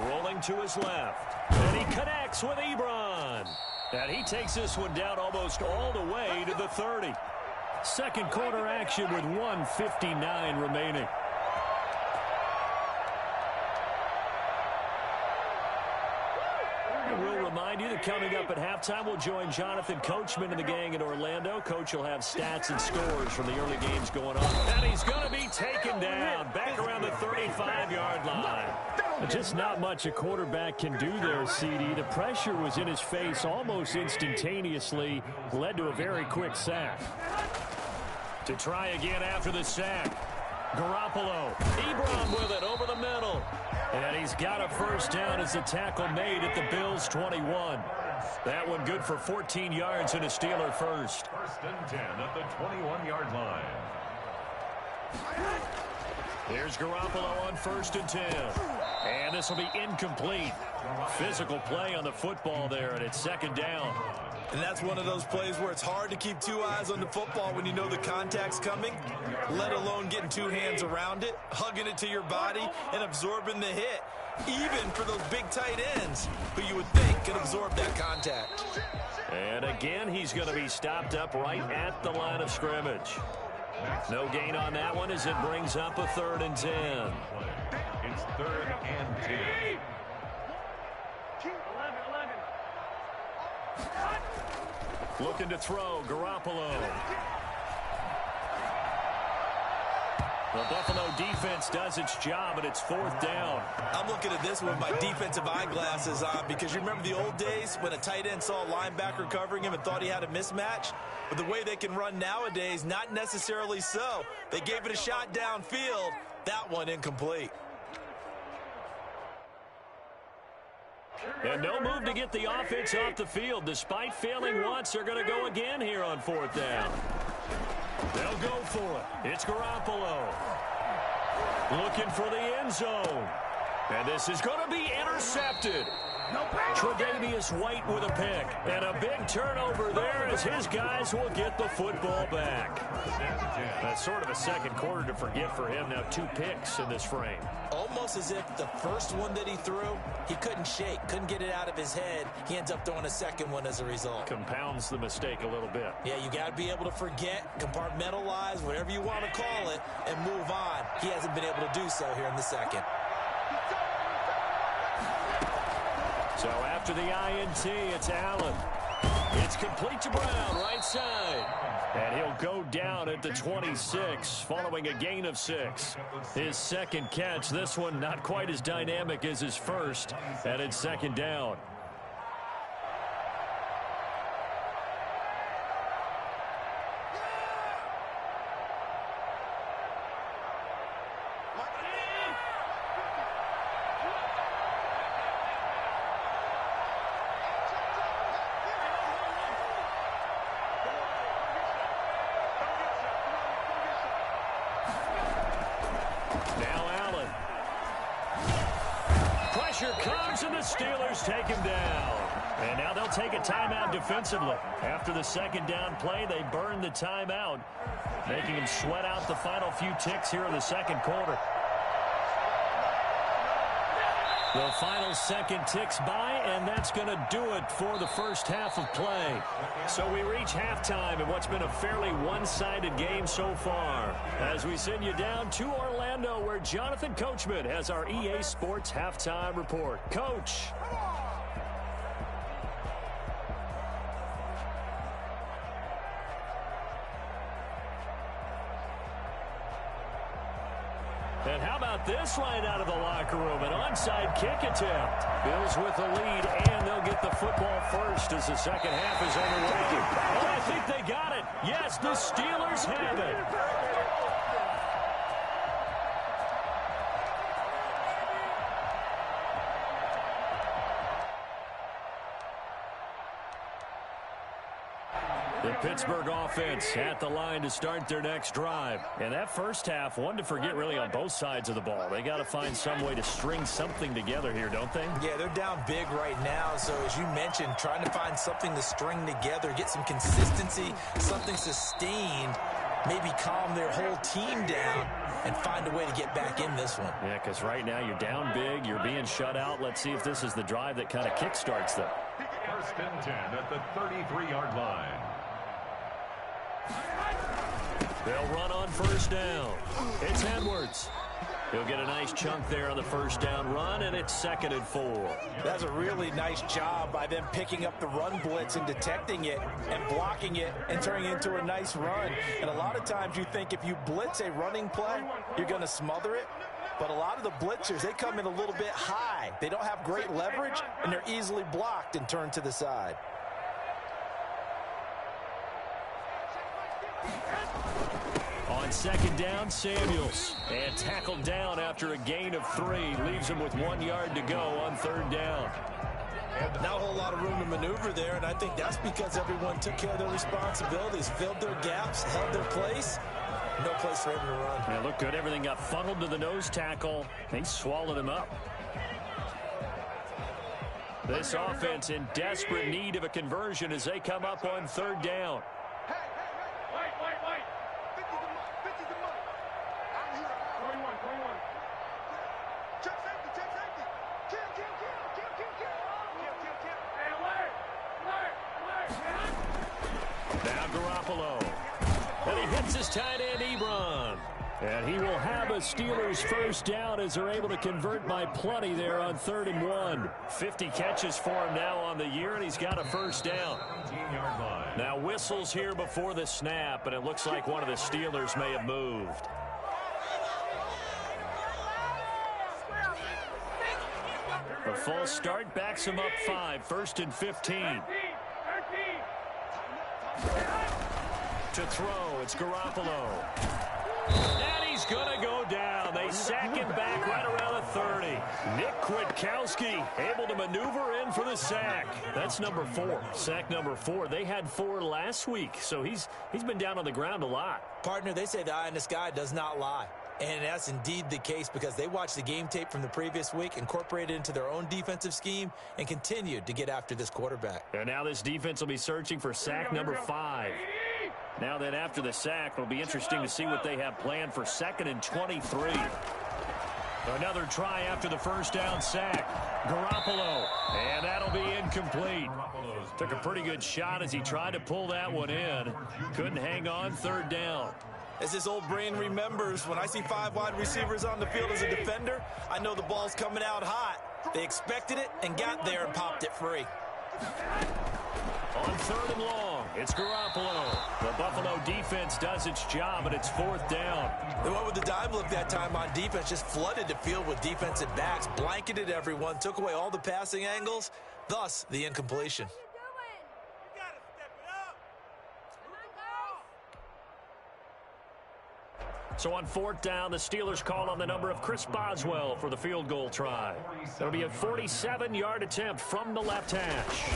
Rolling to his left. And he connects with Ebron. And he takes this one down almost all the way to the 30. Second quarter action with 1:59 remaining. We'll remind you that coming up at halftime, we'll join Jonathan Coachman and the gang in Orlando. Coach will have stats and scores from the early games going on. And he's going to be taken down back around the 35-yard line. Just not much a quarterback can do there, CD. The pressure was in his face almost instantaneously, led to a very quick sack. To try again after the sack. Garoppolo. Ebron with it over the middle. And he's got a first down as the tackle made at the Bills' 21. That one good for 14 yards and a Steeler first. First and 10 at the 21-yard line. Here's Garoppolo on 1st and 10. And this will be incomplete. Physical play on the football there, and it's 2nd down. And that's one of those plays where it's hard to keep two eyes on the football when you know the contact's coming, let alone getting two hands around it, hugging it to your body, and absorbing the hit, even for those big tight ends who you would think could absorb that contact. And again, he's going to be stopped up right at the line of scrimmage. No gain on that one as it brings up a 3rd and 10. It's 3rd and 10. Looking to throw, Garoppolo. The Buffalo defense does its job, and it's 4th down. I'm looking at this with my defensive eyeglasses on because you remember the old days when a tight end saw a linebacker covering him and thought he had a mismatch? But the way they can run nowadays, not necessarily so. They gave it a shot downfield. That one incomplete. And no move to get the offense off the field. Despite failing once, they're going to go again here on 4th down. They'll go for it. It's Garoppolo. Looking for the end zone. And this is going to be intercepted. Tre'Davious White with a pick. And a big turnover there as his guys will get the football back. That's sort of a second quarter to forget for him. Now 2 picks in this frame. Almost as if the first one that he threw, he couldn't shake, couldn't get it out of his head. He ends up throwing a second one as a result. Compounds the mistake a little bit. Yeah, you got to be able to forget, compartmentalize, whatever you want to call it, and move on. He hasn't been able to do so here in the second. So after the INT, it's Allen. It's complete to Brown, right side. And he'll go down at the 26, following a gain of 6. His second catch, this one not quite as dynamic as his first, and it's 2nd down. Comes and the Steelers take him down. And now they'll take a timeout defensively. After the 2nd down play, they burn the timeout, making him sweat out the final few ticks here in the 2nd quarter. The final second ticks by, and that's going to do it for the first half of play. So we reach halftime in what's been a fairly one-sided game so far, as we send you down to Orlando, where Jonathan Coachman has our EA Sports Halftime Report. Coach. And how about this line out of the locker room? An onside kick attempt. Bills with the lead, and they'll get the football first as the second half is underway. Oh, I think they got it. Yes, the Steelers have it. The Pittsburgh offense at the line to start their next drive. And that first half, one to forget really on both sides of the ball. They got to find some way to string something together here, don't they? Yeah, they're down big right now. So as you mentioned, trying to find something to string together, get some consistency, something sustained, maybe calm their whole team down and find a way to get back in this one. Yeah, because right now you're down big, you're being shut out. Let's see if this is the drive that kind of kickstarts them. First and 10 at the 33-yard line. They'll run on first down. It's Edwards. He'll get a nice chunk there on the first down run, and it's 2nd and 4. That's a really nice job by them picking up the run blitz and detecting it and blocking it and turning it into a nice run. And a lot of times you think if you blitz a running play, you're going to smother it. But a lot of the blitzers, they come in a little bit high. They don't have great leverage, and they're easily blocked and turned to the side. On second down, Samuels. And tackled down after a gain of 3. Leaves him with 1 yard to go on third down. Not a whole lot of room to maneuver there, and I think that's because everyone took care of their responsibilities, filled their gaps, held their place. No place for him to run. Yeah, looked good. Everything got funneled to the nose tackle. They swallowed him up. This offense in desperate need of a conversion as they come up on third down. Now Garoppolo. And he hits his tight end, Ebron. And he will have a Steelers first down as they're able to convert by plenty there on 3rd and 1. 50 catches for him now on the year, and he's got a first down. Now whistles here before the snap, and it looks like one of the Steelers may have moved. A false start backs him up 5, 1st and 15. To throw, it's Garoppolo. And he's going to go down. They sack him back right around the 30. Nick Kwiatkowski able to maneuver in for the sack. That's number 4. Sack number 4. They had 4 last week, so he's been down on the ground a lot. Partner, they say the eye in the sky does not lie. And that's indeed the case because they watched the game tape from the previous week, incorporated it into their own defensive scheme, and continued to get after this quarterback. And now this defense will be searching for sack number 5. Now that after the sack, it'll be interesting to see what they have planned for 2nd and 23. Another try after the first down sack. Garoppolo, and that'll be incomplete. Took a pretty good shot as he tried to pull that one in. Couldn't hang on 3rd down. As his old brain remembers, when I see 5 wide receivers on the field as a defender, I know the ball's coming out hot. They expected it and got there and popped it free. On 3rd and long, it's Garoppolo. The Buffalo defense does its job, and it's 4th down. They went with the dime look that time on defense, just flooded the field with defensive backs, blanketed everyone, took away all the passing angles, thus the incompletion. So on 4th down, the Steelers call on the number of Chris Boswell for the field goal try. It'll be a 47-yard attempt from the left hash.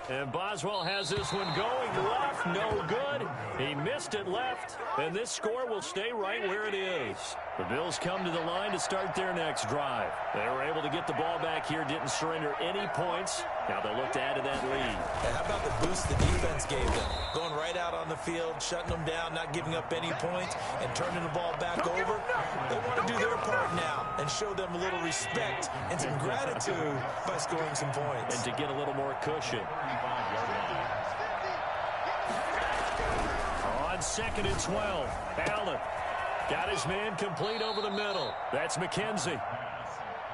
And Boswell has this one going left, no good. He missed it left, and this score will stay right where it is. The Bills come to the line to start their next drive. They were able to get the ball back here, didn't surrender any points. Now they'll look to add to that lead. And how about the boost the defense gave them? Going right out on the field, shutting them down, not giving up any points, and turning the ball back over. They want to do their part now and show them a little respect and some gratitude by scoring some points. And to get a little more cushion. On 2nd and 12, Allen got his man complete over the middle. That's McKenzie.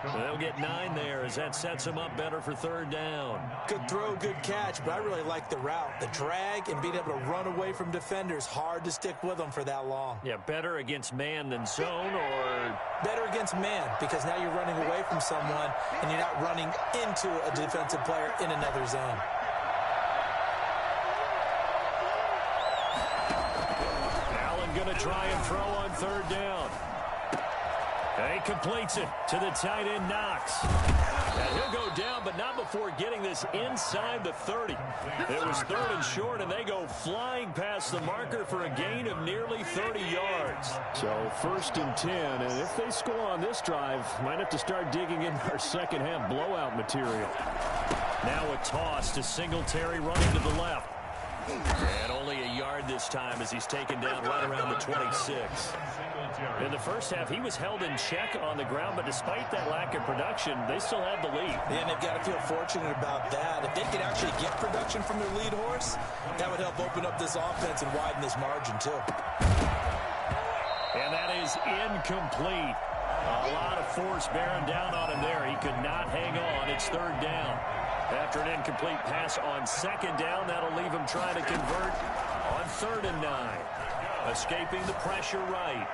They'll get 9 there as that sets him up better for 3rd down. Good throw, good catch, but I really like the route. The drag and being able to run away from defenders, hard to stick with them for that long. Yeah, better against man than zone, or? Better against man, because now you're running away from someone and you're not running into a defensive player in another zone. Going to try and throw on 3rd down. And he completes it to the tight end, Knox. And he'll go down, but not before getting this inside the 30. It was 3rd and short, and they go flying past the marker for a gain of nearly 30 yards. So 1st and 10, and if they score on this drive, might have to start digging in our second half blowout material. Now a toss to Singletary running to the left. And only a yard this time as he's taken down right around the 26. In the first half, he was held in check on the ground, but despite that lack of production, they still have the lead. And they've got to feel fortunate about that. If they could actually get production from their lead horse, that would help open up this offense and widen this margin, too. And that is incomplete. A lot of force bearing down on him there. He could not hang on. It's 3rd down. After an incomplete pass on 2nd down, that'll leave him trying to convert on 3rd and 9. Escaping the pressure right.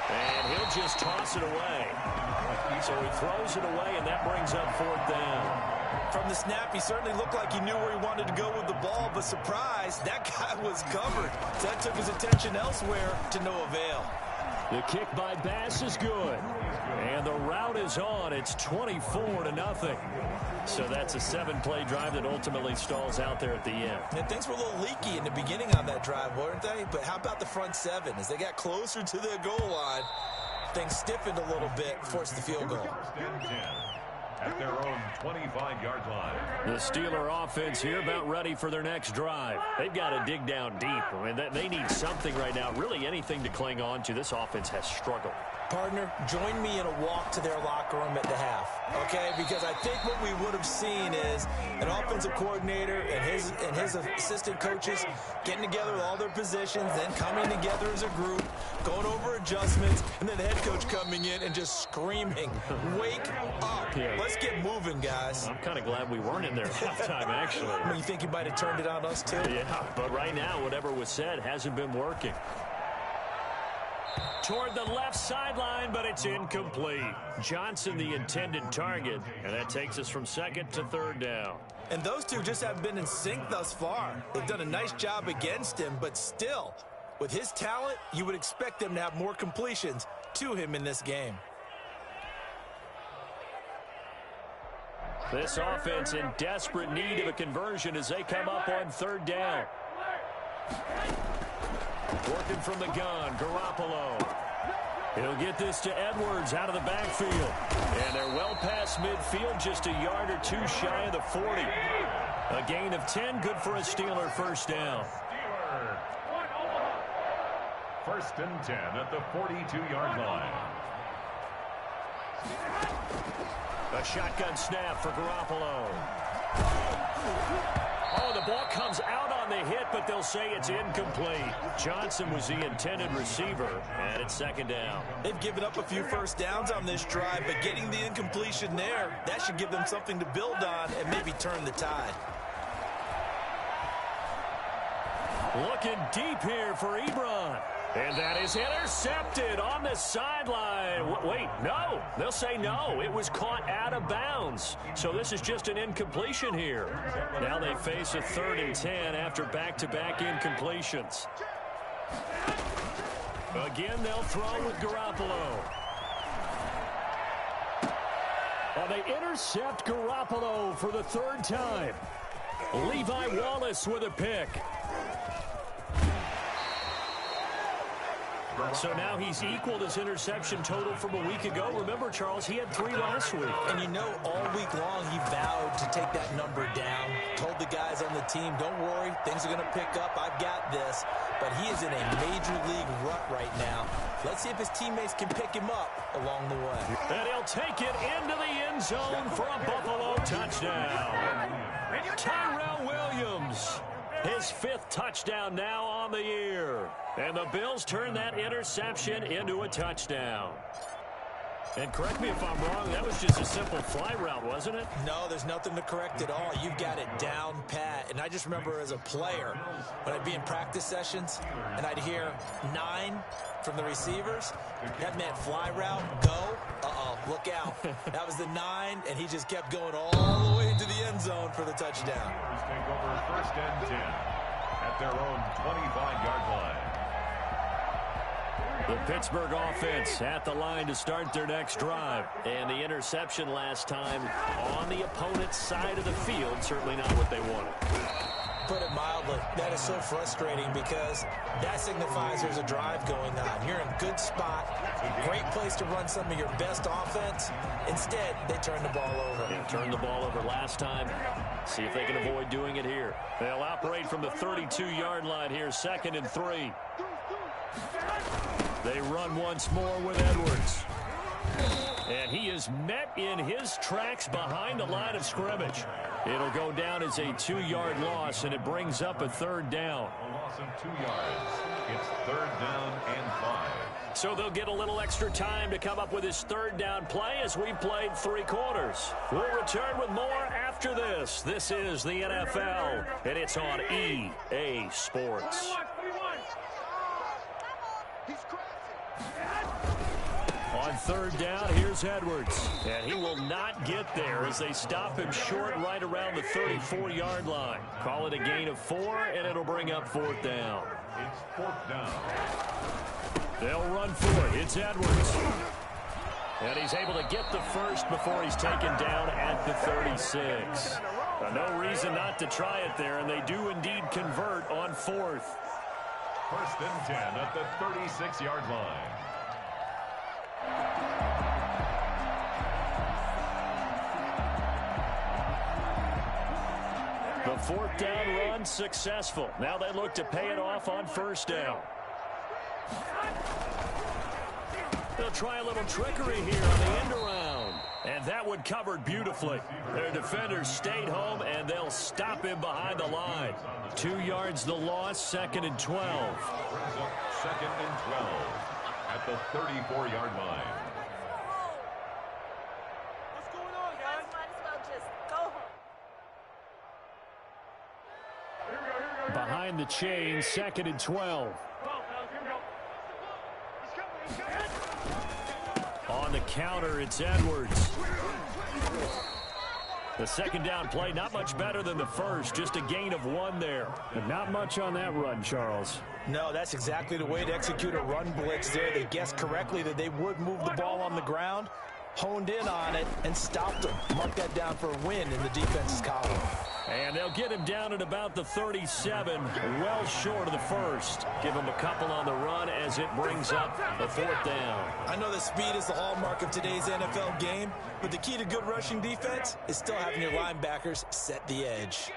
And he'll just toss it away. So he throws it away, and that brings up 4th down. From the snap, he certainly looked like he knew where he wanted to go with the ball, but surprise, that guy was covered. That took his attention elsewhere to no avail. The kick by Bass is good. And the route is on. It's 24-0. So that's a 7-play drive that ultimately stalls out there at the end. And things were a little leaky in the beginning on that drive, weren't they? But how about the front 7? As they got closer to the goal line, things stiffened a little bit, forced the field goal. At their own 25-yard line. The Steeler offense here about ready for their next drive. They've got to dig down deep. I mean, they need something right now, really anything to cling on to. This offense has struggled. Partner, join me in a walk to their locker room at the half, okay? Because I think what we would have seen is an offensive coordinator and his assistant coaches getting together with all their positions, then coming together as a group, going over adjustments, and then the head coach coming in and just screaming, "Wake up. Yeah. Let's get moving, guys." I'm kind of glad we weren't in there at halftime, actually. I mean, you think he might have turned it on us, too? Yeah, but right now, whatever was said hasn't been working. Toward the left sideline, but it's incomplete. Johnson, the intended target, and that takes us from 2nd to 3rd down. And those two just haven't been in sync thus far. They've done a nice job against him, but still, with his talent, you would expect them to have more completions to him in this game. This offense in desperate need of a conversion as they come up on 3rd down. Working from the gun, Garoppolo. He'll get this to Edwards out of the backfield. And they're well past midfield, just a yard or two shy of the 40. A gain of 10, good for a Steeler 1st down. 1st and 10 at the 42-yard line. A shotgun snap for Garoppolo. Oh, the ball comes out on the hit, but they'll say it's incomplete. Johnson was the intended receiver, and it's 2nd down. They've given up a few first downs on this drive, but getting the incompletion there, that should give them something to build on and maybe turn the tide. Looking deep here for Ebron. And that is intercepted on the sideline. Wait, no. They'll say no. It was caught out of bounds. So this is just an incompletion here. Now they face a 3rd and 10 after back-to-back incompletions. Again, they'll throw with Garoppolo. Oh, they intercept Garoppolo for the 3rd time. Levi Wallace with a pick. So now he's equaled his interception total from a week ago. Remember, Charles, he had 3 last week. And you know, all week long he vowed to take that number down. Told the guys on the team, don't worry, things are going to pick up. I've got this. But he is in a major league rut right now. Let's see if his teammates can pick him up along the way. And he'll take it into the end zone for a Buffalo touchdown. Tyrell Williams. His 5th touchdown now on the year. And the Bills turn that interception into a touchdown. And correct me if I'm wrong, that was just a simple fly route, wasn't it? No, there's nothing to correct at all. You've got it down pat. And I just remember as a player, when I'd be in practice sessions, and I'd hear 9 from the receivers, that meant fly route, go, look out. That was the 9, and he just kept going all the way into the end zone for the touchdown. Take over 1st and 10 at their own 25-yard line. The Pittsburgh offense at the line to start their next drive. And the interception last time on the opponent's side of the field, certainly not what they wanted. Put it mildly, that is so frustrating because that signifies there's a drive going on. You're in a good spot, great place to run some of your best offense. Instead, they turn the ball over. They turned the ball over last time. See if they can avoid doing it here. They'll operate from the 32-yard line here, 2nd and 3. They run once more with Edwards. And he is met in his tracks behind the line of scrimmage. It'll go down as a 2-yard loss, and it brings up a 3rd down. A loss of 2 yards. It's 3rd down and 5. So they'll get a little extra time to come up with his 3rd down play as we played 3 quarters. We'll return with more after this. This is the NFL, and it's on EA Sports. He's crazy. third down, here's Edwards. And he will not get there as they stop him short right around the 34-yard line. Call it a gain of 4, and it'll bring up fourth down. It's fourth down. They'll run for it. It's Edwards. And he's able to get the first before he's taken down at the 36. No reason not to try it there, and they do indeed convert on fourth. First and 10 at the 36-yard line. The fourth down run successful. Now they look to pay it off on first down. They'll try a little trickery here on the end around. And that one covered beautifully. Their defenders stayed home, and they'll stop him behind the line. 2 yards the loss, second and 12. Second and 12 at the 34-yard line. What's going on, guys? Might as well just go home. Behind the chain, second and 12. On the counter, it's Edwards. The second down play, not much better than the first, just a gain of 1 there. And not much on that run, Charles. No, that's exactly the way to execute a run blitz there. They guessed correctly that they would move the ball on the ground, honed in on it, and stopped them. Mark that down for a win in the defense's column. And they'll get him down at about the 37, well short of the first. Give him a couple on the run as it brings up the fourth down. I know that speed is the hallmark of today's NFL game, but the key to good rushing defense is still having your linebackers set the edge.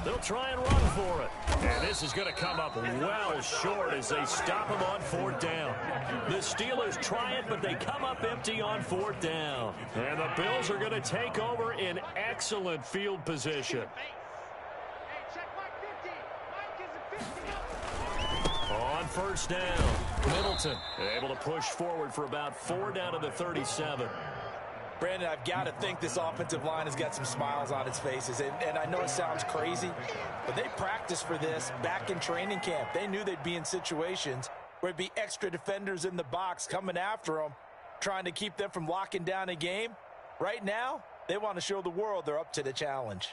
They'll try and run for it. And this is going to come up well short as they stop him on fourth down. The Steelers try it, but they come up empty on fourth down. And the Bills are going to take over in excellent field position. On first down, Middleton able to push forward for about 4 down to the 37. Brandon, I've got to think this offensive line has got some smiles on its faces. And I know it sounds crazy, but they practiced for this back in training camp. They knew they'd be in situations where there'd be extra defenders in the box coming after them, trying to keep them from locking down a game. Right now, they want to show the world they're up to the challenge.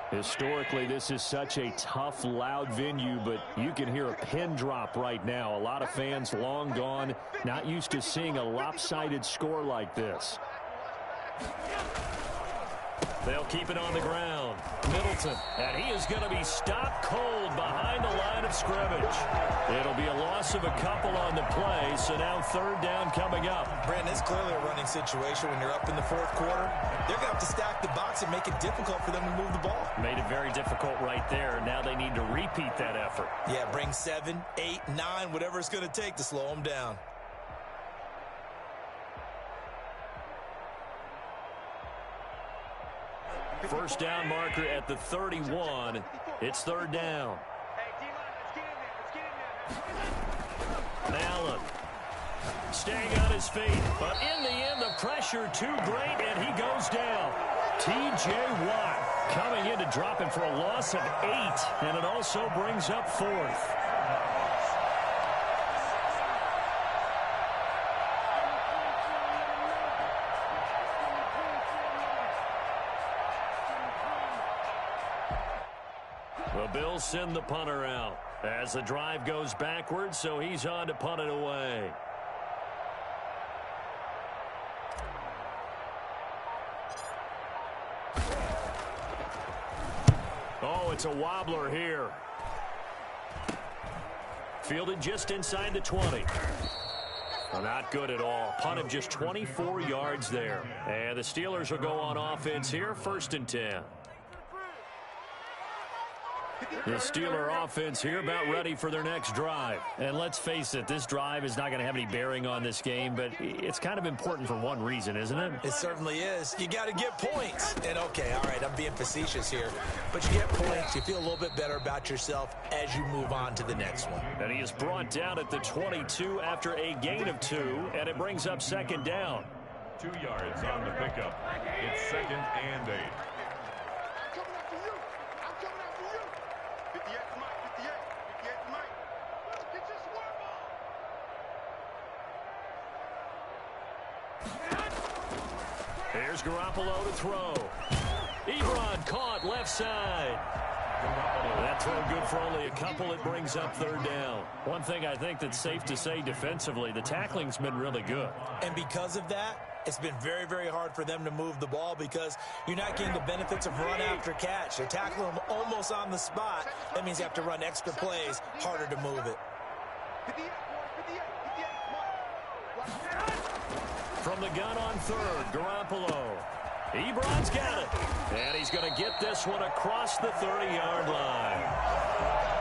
Historically, this is such a tough, loud venue, but you can hear a pin drop right now. A lot of fans long gone, not used to seeing a lopsided score like this. They'll keep it on the ground. Middleton, and he is going to be stopped cold behind the line of scrimmage. It'll be a loss of a couple on the play, so now third down coming up. Brandon, it's clearly a running situation when you're up in the fourth quarter. They're going to have to stack the box and make it difficult for them to move the ball. Made it very difficult right there. Now they need to repeat that effort. Yeah, bring 7, 8, 9, whatever it's going to take to slow them down. First down marker at the 31. It's third down. Allen staying on his feet, but in the end, the pressure too great, and he goes down. T.J. Watt coming in to drop him for a loss of 8, and it also brings up fourth. The Bills send the punter out as the drive goes backwards, so he's on to punt it away. Oh, it's a wobbler here. Fielded just inside the 20. Well, not good at all. Punt of just 24 yards there. And the Steelers will go on offense here, first and 10. The Steeler offense here about ready for their next drive. And let's face it, this drive is not going to have any bearing on this game, but it's kind of important for one reason, isn't it? It certainly is. You got to get points. And okay, all right, I'm being facetious here, but you get points, you feel a little bit better about yourself as you move on to the next one. And he is brought down at the 22 after a gain of 2, and it brings up second down. 2 yards on the pickup. It's 2nd and 8. Here's Garoppolo to throw. Ebron caught left side. That throw good for only a couple. It brings up 3rd down. One thing I think that's safe to say defensively, the tackling's been really good. And because of that, it's been very, very hard for them to move the ball because you're not getting the benefits of run after catch. They're tackling them almost on the spot. That means you have to run extra plays, harder to move it. From the gun on 3rd, Garoppolo. Ebron's got it. And he's going to get this one across the 30-yard line.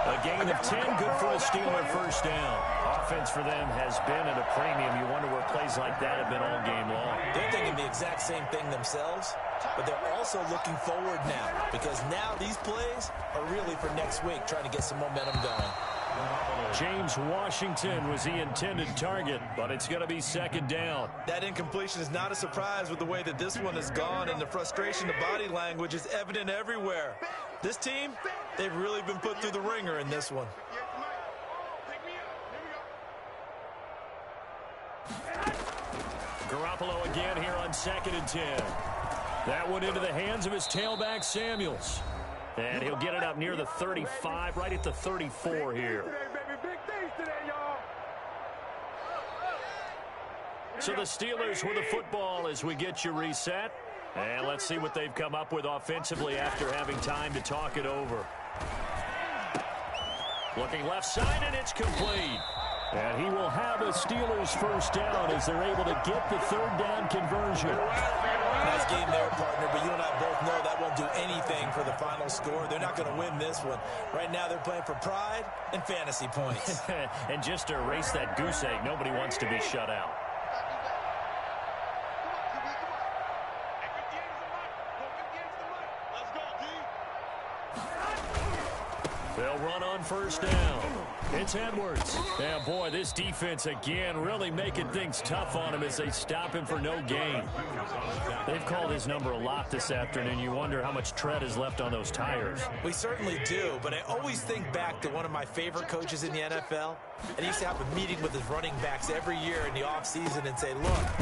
A gain of 10, good for a Steeler 1st down. Offense for them has been at a premium. You wonder where plays like that have been all game long. They're thinking the exact same thing themselves, but they're also looking forward now because now these plays are really for next week, trying to get some momentum going. James Washington was the intended target, but it's going to be 2nd down. That incompletion is not a surprise with the way that this one has gone, and the frustration, the body language is evident everywhere. This team, they've really been put through the ringer in this one. Garoppolo again here on 2nd and 10. That one into the hands of his tailback, Samuels. And he'll get it up near the 35, right at the 34 here. So the Steelers with the football as we get you reset. And let's see what they've come up with offensively after having time to talk it over. Looking left side, and it's complete. And he will have a Steelers 1st down as they're able to get the 3rd down conversion. Nice game there, partner, but you and I both know that won't do anything for the final score. They're not going to win this one. Right now they're playing for pride and fantasy points. And just to erase that goose egg, nobody wants to be shut out. They'll run on 1st down. It's Edwards. Yeah, boy, this defense again really making things tough on him as they stop him for no gain. They've called his number a lot this afternoon. You wonder how much tread is left on those tires. We certainly do, but I always think back to one of my favorite coaches in the NFL. And he used to have a meeting with his running backs every year in the offseason and say, look,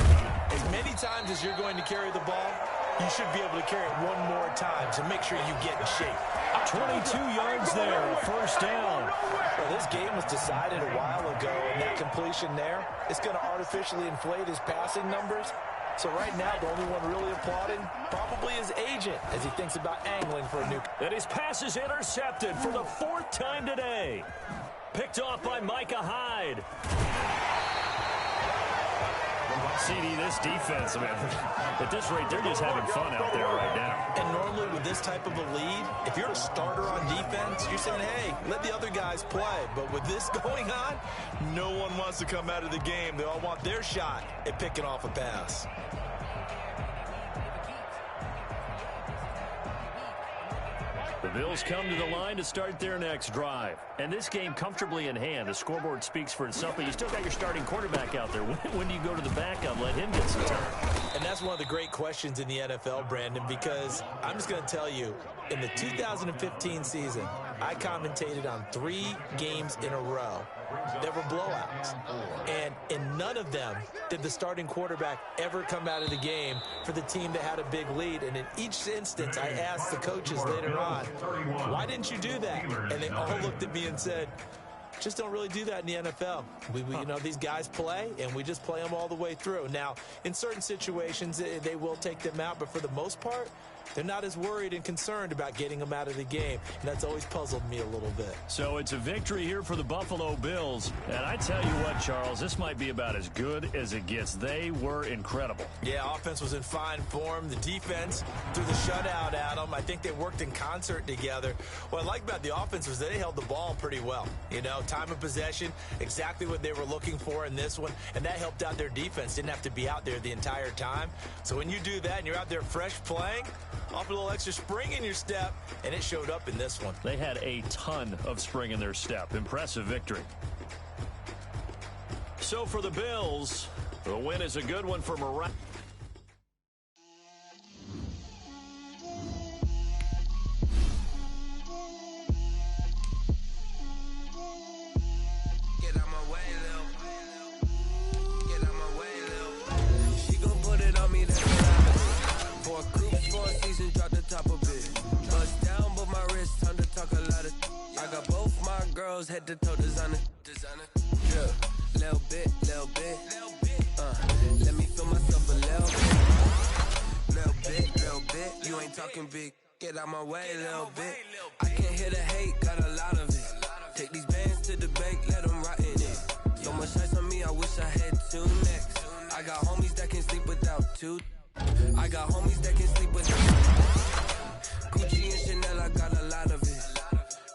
as many times as you're going to carry the ball, you should be able to carry it one more time to make sure you get in shape. 22 yards there, 1st down. Well, this game was decided a while ago, and that completion there is going to artificially inflate his passing numbers. So right now, the only one really applauding probably his agent as he thinks about angling for a new... And his pass is intercepted for the 4th time today. Picked off by Micah Hyde. CD, this defense, man, at this rate, they're just having fun out there right now. And normally with this type of a lead, if you're a starter on defense, you're saying, hey, let the other guys play. But with this going on, no one wants to come out of the game. They all want their shot at picking off a pass. The Bills come to the line to start their next drive. And this game comfortably in hand. The scoreboard speaks for itself, but you still got your starting quarterback out there. When do you go to the backup, let him get some time? And that's one of the great questions in the NFL, Brandon, because I'm just going to tell you, in the 2015 season, I commentated on 3 games in a row that were blowouts. And in none of them did the starting quarterback ever come out of the game for the team that had a big lead. And in each instance, I asked the coaches later on, why didn't you do that? And they all looked at me and said, just don't really do that in the NFL. You know, these guys play, and we just play them all the way through. Now, in certain situations, they will take them out, but for the most part, they're not as worried and concerned about getting them out of the game, and that's always puzzled me a little bit. So it's a victory here for the Buffalo Bills, and I tell you what, Charles, this might be about as good as it gets. They were incredible. Yeah, offense was in fine form. The defense threw the shutout at them. I think they worked in concert together. What I like about the offense was they held the ball pretty well. You know, time of possession, exactly what they were looking for in this one, and that helped out their defense. Didn't have to be out there the entire time. So when you do that and you're out there fresh playing, off a little extra spring in your step, and it showed up in this one. They had a ton of spring in their step. Impressive victory. So for the Bills, the win is a good one for morale. girls head to toe designer. Drip, little bit. Let me feel myself a little bit. You ain't talking big. Get out my way a little bit. I can't hear the hate, got a lot of it. Take these bands to the bank, let them rot in it. So much ice on me, I wish I had two necks. I got homies that can sleep without two. I got homies that can sleep without Gucci and Chanel, I got a lot of it.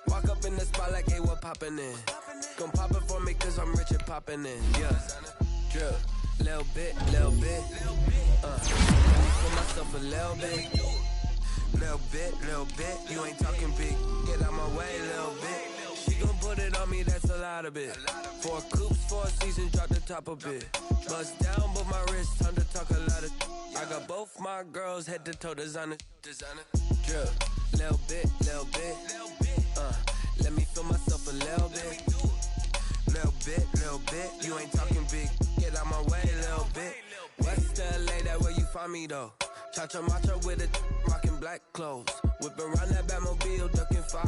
Walk up in the spot like, hey, what poppin' in? Gon' pop it for me cause I'm rich and poppin' in. Yeah, drip, little bit. Let me feel myself a little bit. Little bit. You ain't talking big. Get out my way a little bit. She gon' put it on me, that's a lot of it. 4 coops, 4 seasons, drop the top a bit. Bust down, but my wrist, time to talk a lot of. I got both my girls head to toe designer. Drip, little bit. Let me feel myself a little bit. Little bit. You ain't talking big. Get out my way a little bit. West LA, that where you find me though. Cha-cha matcha with a rockin' black clothes. Whip around that Batmobile, ducking fire.